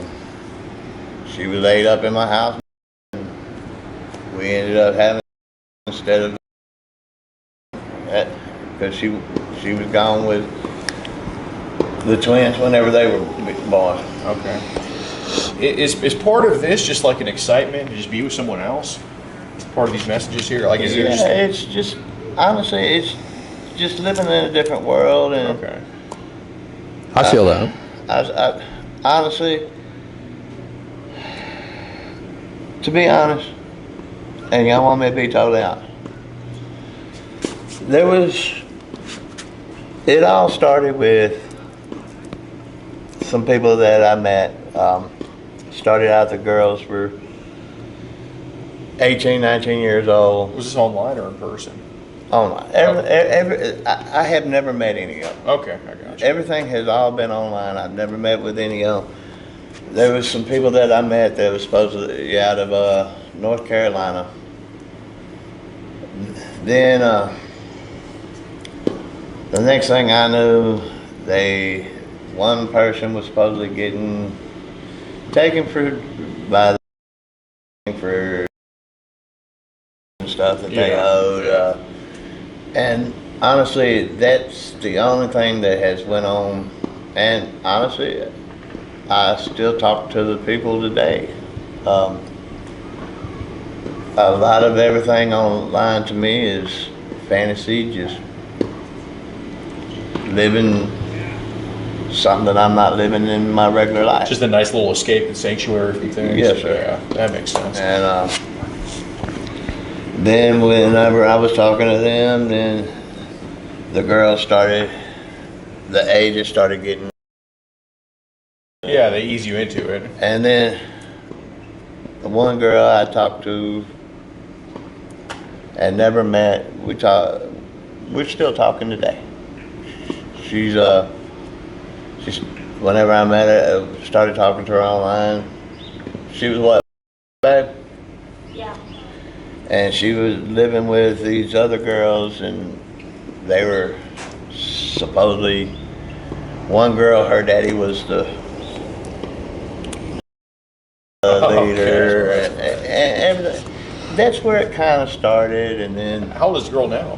she was laid up in my house. We ended up having, instead of that, because she was gone with the twins whenever they were born. Okay. Is part of this just like an excitement to just be with someone else? Part of these messages here, like, is it just? It's just, honestly, it's just living in a different world, and okay. I feel that. I honestly, to be honest, and y'all want me to be totally honest, it all started with some people that I met. Started out, the girls were 18, 19 years old. Was this online or in person? Online. I have never met any of them. Okay, I got you. Everything has all been online. I've never met with any of them. There was some people that I met that was supposedly out of North Carolina. Then the next thing I knew, one person was supposedly getting taken for stuff that they owed. And honestly, that's the only thing that has went on. And honestly, I still talk to the people today. A lot of everything online to me is fantasy, just living something that I'm not living in my regular life. Just a nice little escape and sanctuary for things. Yes, sir. Yeah, that makes sense. And then whenever I was talking to them, then the ages started getting. Yeah, they ease you into it. And then the one girl I talked to and never met, we're still talking today. She's whenever I met her, I started talking to her online. She was what, babe? Yeah. And she was living with these other girls, and they were supposedly, one girl, her daddy was the leader, and that's where it kind of started. And then, how old is the girl now?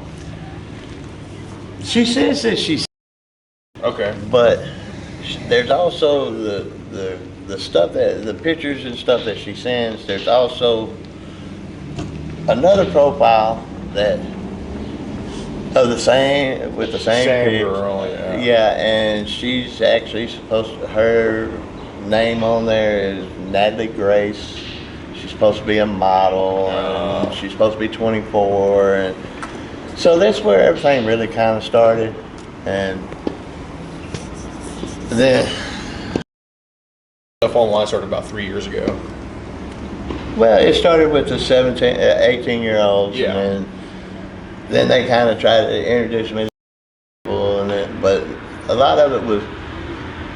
She says that she's okay, but there's also the stuff that the pictures and stuff that she sends. There's also another profile that of the same with the same girl, yeah, and she's actually her name on there is Natalie Grace. She's supposed to be a model, and she's supposed to be 24, and so that's where everything really kind of started. And then stuff online started about 3 years ago. Well, it started with the 18-year-olds, yeah. And then they kind of tried to introduce me to people, but a lot of it was,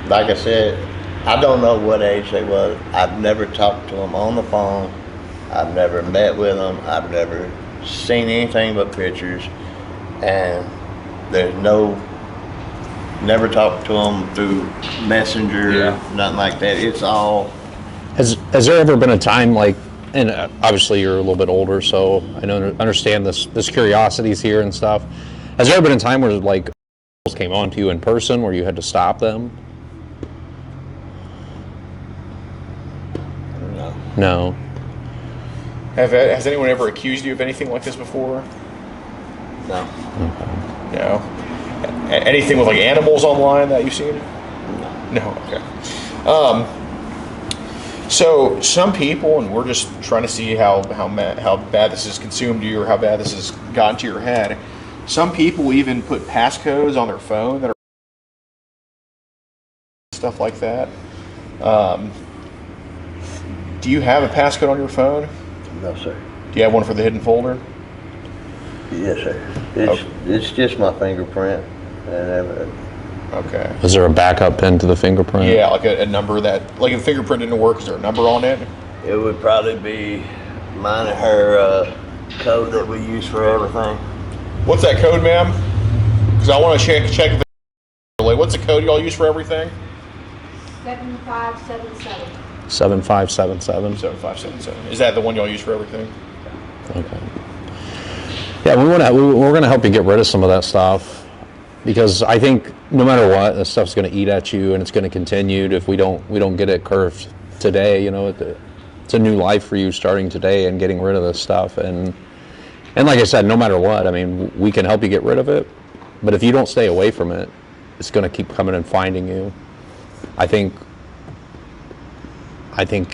like I said, I don't know what age they was. I've never talked to them on the phone. I've never met with them. I've never seen anything but pictures, and there's never talked to them through Messenger, nothing like that. It's all. Has there ever been a time like, and obviously you're a little bit older, so I don't understand this curiosities here and stuff. Has there ever been a time where like girls came on to you in person where you had to stop them? No. Has anyone ever accused you of anything like this before? No. Okay. No. Anything with like animals online that you've seen? No. Okay. So some people, and we're just trying to see how bad this has consumed you or how bad this has gotten to your head. Some people even put passcodes on their phone that are stuff like that. Do you have a passcode on your phone? No, sir. Do you have one for the hidden folder? Yes, sir. It's just my fingerprint and everything. Okay. Is there a backup pin to the fingerprint? Yeah, like a number that, like if the fingerprint didn't work, is there a number on it? It would probably be mine and her code that we use for everything. What's that code, ma'am? Because I want to check if what's the code y'all use for everything? 7577. 7577. 7577. Is that the one y'all use for everything? Okay. Yeah, we're gonna help you get rid of some of that stuff, because I think no matter what, this stuff's gonna eat at you, and it's gonna continue if we don't get it curved today. You know, it's a new life for you starting today and getting rid of this stuff. And like I said, no matter what, I mean, we can help you get rid of it, but if you don't stay away from it, it's gonna keep coming and finding you. I think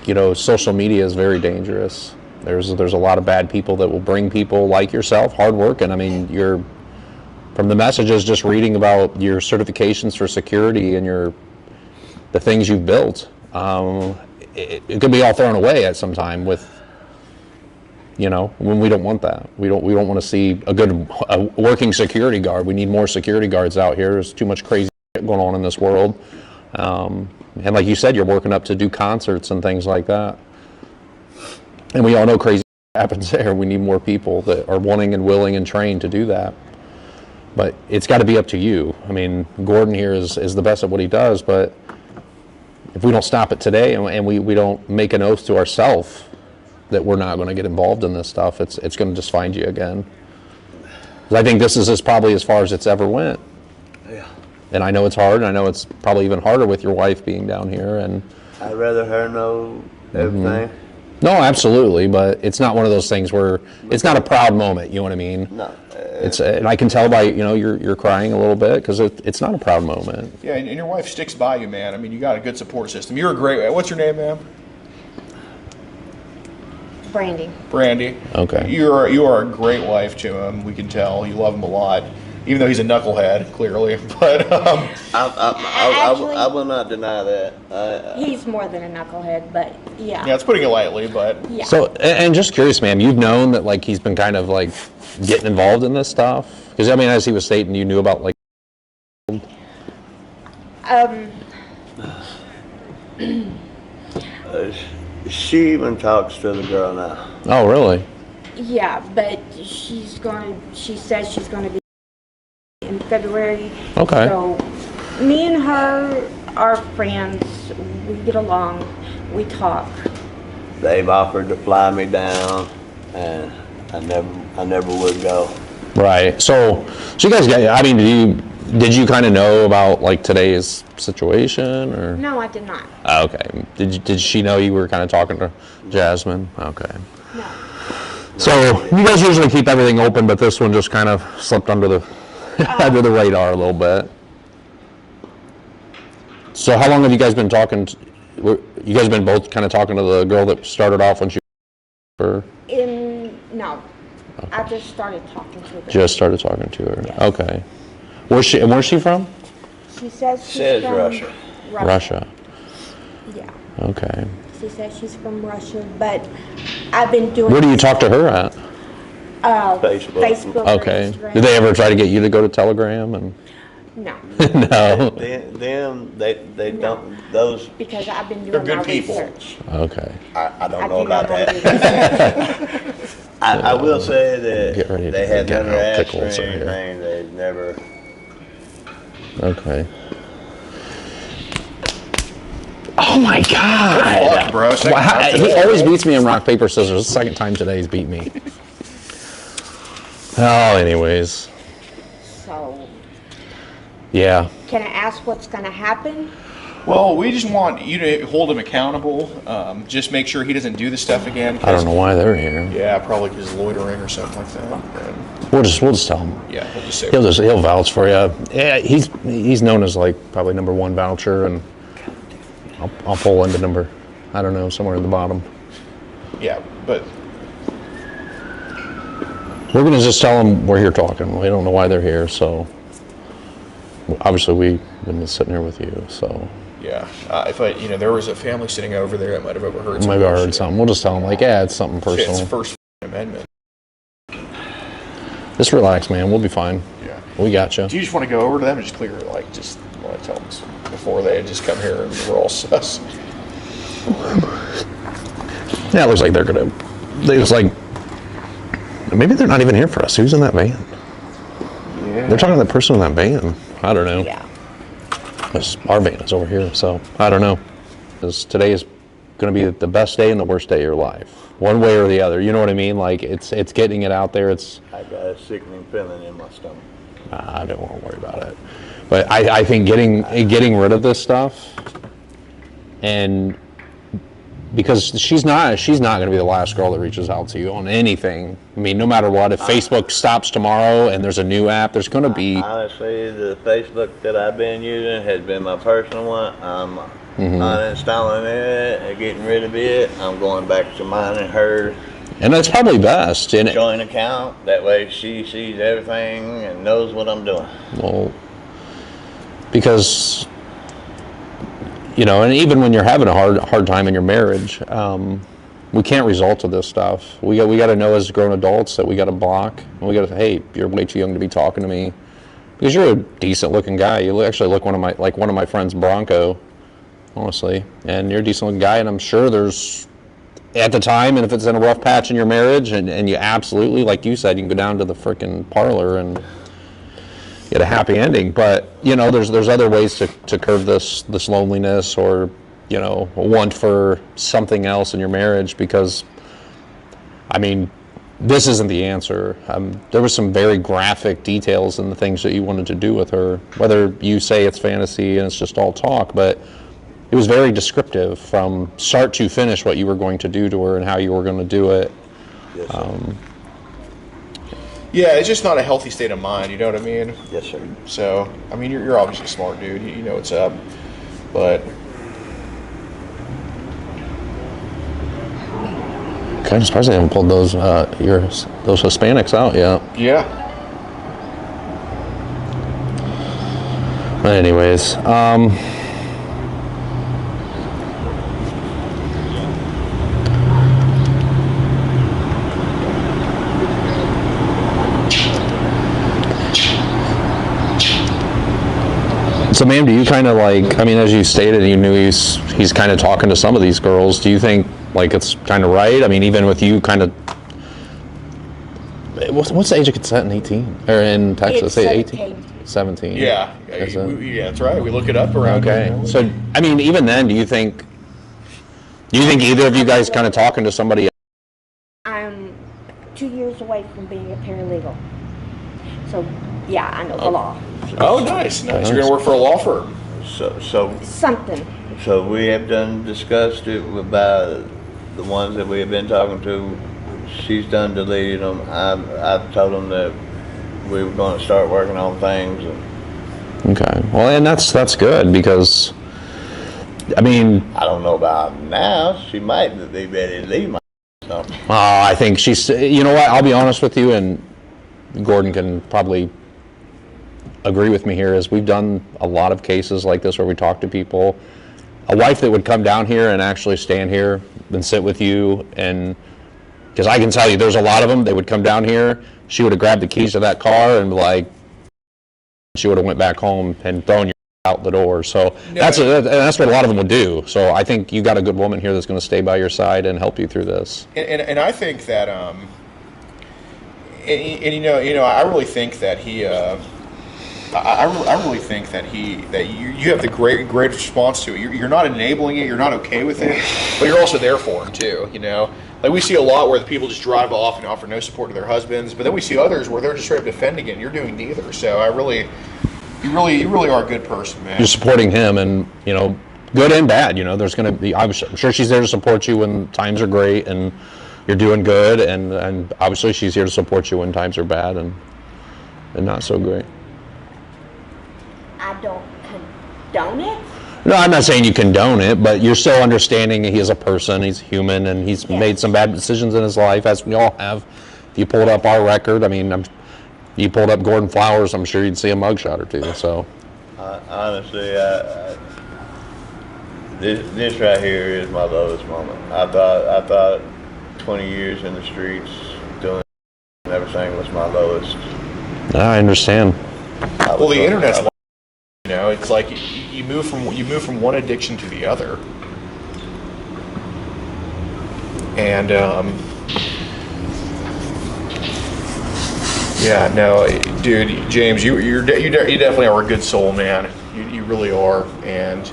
you know, social media is very dangerous. There's a lot of bad people that will bring people like yourself, hard working. I mean, you're from the messages, just reading about your certifications for security and the things you've built. It could be all thrown away at some time with You know, when we don't want that. We don't want to see a working security guard. We need more security guards out here. There's too much crazy shit going on in this world. And like you said, you're working up to do concerts and things like that. And we all know crazy happens there. We need more people that are wanting and willing and trained to do that. But it's got to be up to you. I mean, Gordon here is the best at what he does, but if we don't stop it today and we don't make an oath to ourselves that we're not going to get involved in this stuff, it's going to just find you again. I think this is probably as far as it's ever went. Yeah. And I know it's hard, and I know it's probably even harder with your wife being down here. And I'd rather her know everything. No, absolutely, but it's not one of those things where it's not a proud moment. You know what I mean? No. It's and I can tell by you're crying a little bit because it's not a proud moment. Yeah, and your wife sticks by you, man. I mean, you got a good support system. You're a great. What's your name, ma'am? Brandy. Okay. You are a great wife to him. We can tell you love him a lot, even though he's a knucklehead, clearly. But I will not deny that. He's more than a knucklehead, but yeah. Yeah, it's putting it lightly, but Yeah. So, and just curious, ma'am, you've known that like he's been kind of like getting involved in this stuff? Because I mean, as he was stating, you knew about like. She even talks to the girl now. Oh, really? Yeah, but she says she's going to be in February. Okay. So me and her are friends. We get along. We talk. They've offered to fly me down, and I never would go. Right. So you guys got. I mean, did you kind of know about like today's situation, or? No, I did not. Oh, okay. Did she know you were kind of talking to Jasmine? Okay. No. So you guys usually keep everything open, but this one just kind of slipped under the under the radar a little bit. So how long have you guys been talking? You guys been both kind of talking to the girl that started off when she? Or? No. Okay. I just started talking to her. Just started talking to her. Yes. Okay. Where's she from? She says she's from Russia. Russia. Yeah. Okay. She says she's from Russia, but I've been doing. Where do you talk to her at? Facebook. Okay. Or Instagram. Did they ever try to get you to go to Telegram and? No. No. They don't. Those. Because I've been They're doing good my people. research. Okay. I don't know do not about wanna do that. I will say Get ready that to they had get never out asked for pickles right here. anything. They never. Okay. Oh my God! Fuck, bro. He always beats me in rock paper scissors. The second time today he's beat me. Oh, anyways. So. Yeah. Can I ask what's going to happen? Well, we just want you to hold him accountable. Just make sure he doesn't do this stuff again. I don't know why they're here. Yeah, probably because loitering or something like that. And We'll just tell him. yeah, we'll just say. He'll vouch for you. Yeah, he's known as like probably number one voucher, and I'll pull into number, I don't know, somewhere in the bottom. Yeah, but We're gonna just tell them we're here talking. We don't know why they're here, so obviously we've been sitting here with you, so. yeah, if there was a family sitting over there that might have overheard. some Maybe I heard bullshit. something. We'll just tell them like, yeah, it's something Shit, personal. it's First Amendment. Just relax, man. We'll be fine. Yeah. We got you. Do you just want to go over to them and just clear it? Like, just want to tell them before they just come here and we're all sus. Yeah, it looks like they looks like, maybe they're not even here for us. Who's in that van? Yeah. They're talking to that person in that van. I don't know. Yeah. Our van is over here, so I don't know. Today is going to be the best day and the worst day of your life, one way or the other. You know what I mean? Like it's getting it out there. I got a sickening feeling in my stomach. I don't want to worry about it, but I think getting rid of this stuff, and because she's not going to be the last girl that reaches out to you on anything. I mean, no matter what, if Facebook stops tomorrow and there's a new app, there's going to be. Honestly, the Facebook that I've been using has been my personal one. I'm uninstalling it and getting rid of it. I'm going back to mine and her. And that's probably best. Joint account. That way she sees everything and knows what I'm doing. Well, because, and even when you're having a hard time in your marriage, we can't resort to this stuff. We got to know as grown adults that we got to block. And we got to say, hey, you're way too young to be talking to me, because you're a decent looking guy. You actually look one of my friends, Bronco, honestly, and you're a decent looking guy. And I'm sure there's, at the time, and if it's in a rough patch in your marriage, and you absolutely, like you said, you can go down to the freaking parlor and get a happy ending. But you know, there's other ways to curb this loneliness, or you know, want for something else in your marriage, because I mean, this isn't the answer. There was some very graphic details in the things that you wanted to do with her, whether you say it's fantasy and it's just all talk, but it was very descriptive from start to finish what you were going to do to her and how you were going to do it. Yes, sir. Yeah, it's just not a healthy state of mind, you know what I mean? Yes, sir. So, I mean, you're obviously a smart dude, you know what's up, but... Okay, I'm surprised they haven't pulled those Hispanics out yet. Yeah. But anyways, so ma'am, do you kind of like, I mean, as you stated, you knew he's kind of talking to some of these girls. Do you think like it's kind of right? I mean, even with you kind of, what's the age of consent in 18? Or in Texas? It's 18? 17. Yeah. Yeah, that's right. We look it up around Okay. here. So, I mean, even then, do you think either of you guys kind of talking to somebody? I'm 2 years away from being a paralegal. So, yeah, I know the law. Oh, nice. You're going to work for a law firm. So Something. we have discussed it about the ones that we have been talking to. She's done deleted them. I've told them that we were going to start working on things. Okay. Well, and that's good, because, I mean, I don't know about now. She might be ready to leave my something. I think she's, you know what, I'll be honest with you, and Gordon can probably agree with me here, is we've done a lot of cases like this where we talk to people. A wife that would come down here and actually stand here and sit with you, and because I can tell you there's a lot of them, they would come down here, she would have grabbed the keys to that car and like, she would have went back home and thrown you out the door. So that's what a lot of them would do. So I think you got a good woman here that's going to stay by your side and help you through this. And I think that, and you know, I really think that he, I really think that you have the great response to it. You're not enabling it. You're not okay with it, but you're also there for him too. You know, like we see a lot where the people just drive off and offer no support to their husbands, but then we see others where they're just straight up defending it. And you're doing neither. So you really are a good person, man. You're supporting him, and you know, good and bad. You know, there's going to be. I'm sure she's there to support you when times are great and you're doing good, and obviously she's here to support you when times are bad and not so great. I don't condone it. No, I'm not saying you condone it, but you're still understanding he is a person, he's human, and he's made some bad decisions in his life, as we all have. If you pulled up our record, I mean, you pulled up Gordon Flowers, I'm sure you'd see a mugshot or two. So, honestly, this right here is my lowest moment. I thought 20 years in the streets doing everything was my lowest. I understand. Well, the internet's, you know, it's like you move from one addiction to the other, and yeah, no, dude, James, you definitely are a good soul, man. You really are, and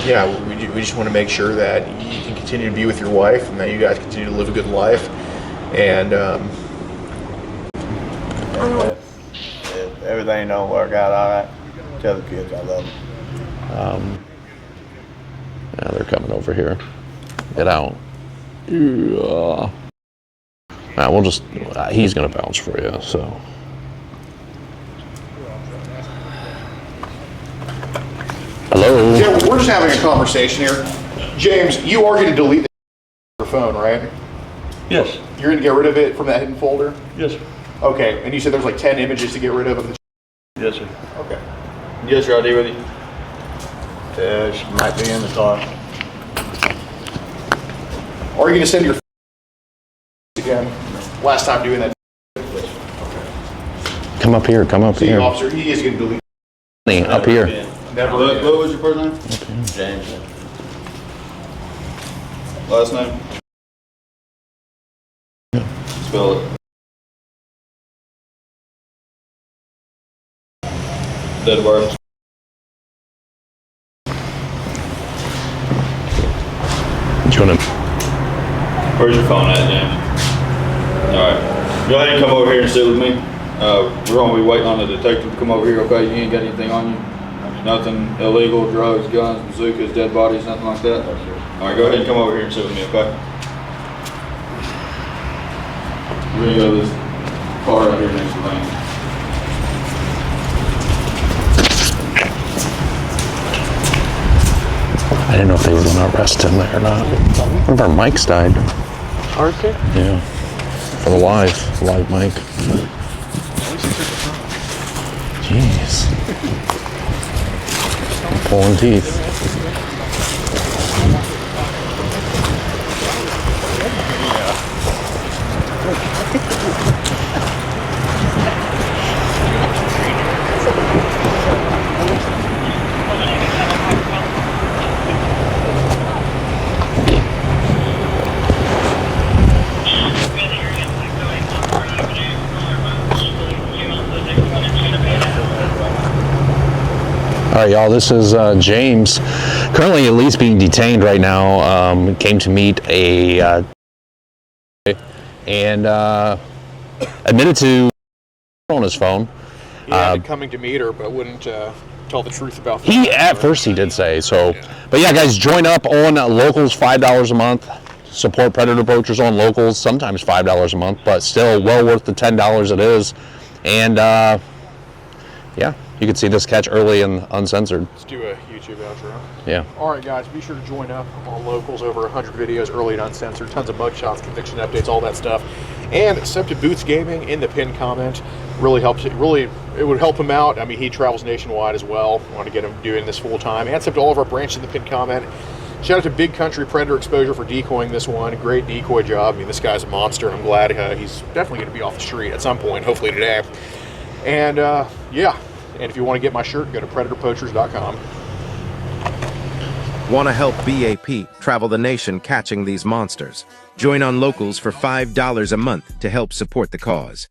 yeah, we just want to make sure that you can continue to be with your wife and that you guys continue to live a good life, and if everything don't work out all right, tell the kids I love them. Yeah, they're coming over here. Get out. Yeah. We'll just, he's going to bounce for you, so. Hello? yeah, we're just having a conversation here. James, you are going to delete the phone, right? Yes. You're going to get rid of it from that hidden folder? Yes. Okay, and you said there's like 10 images to get rid of the. Yes, sir. Okay. Yes, sir, I'll deal with you. She might be in the car. Or are you gonna send your again? Last time doing that. Come up here. Come up See, here. officer, he is gonna delete. Up here. Never. What was your first name? James. Last name? Spell it. Deadworth. Where's your phone at, James? Alright. Go ahead and come over here and sit with me. We're gonna be waiting on the detective to come over here, okay? You ain't got anything on you? Nothing illegal, drugs, guns, bazookas, dead bodies, nothing like that? Alright, go ahead and come over here and sit with me, okay? We're gonna go to this car right here next to the lane. I didn't know if they were going to arrest him there or not. One of our mics died. Ours did? Yeah. For the live mic. Jeez. Pulling teeth. All right, y'all, this is James, currently at least being detained right now. Came to meet a, and admitted to on his phone. Yeah, coming to meet her, but wouldn't tell the truth about that. He, at first he did say, so. But yeah, guys, join up on Locals, $5 a month. Support predator poachers on Locals, sometimes $5 a month, but still well worth the $10 it is. And yeah, you can see this catch early and uncensored. Let's do a YouTube outro. Yeah. All right, guys, be sure to join up on Locals. Over 100 videos, early and uncensored, tons of mugshots, conviction updates, all that stuff. And sub to Boots Gaming in the pinned comment. Really helps. It would help him out. I mean, he travels nationwide as well. Want to get him doing this full time. And sub to all of our branches in the pinned comment. Shout out to Big Country Predator Exposure for decoying this one. Great decoy job. I mean, this guy's a monster, and I'm glad he's definitely going to be off the street at some point, hopefully today. And yeah. And if you want to get my shirt, go to predatorpoachers.com. Want to help B.A.P. travel the nation catching these monsters? Join on Locals for $5 a month to help support the cause.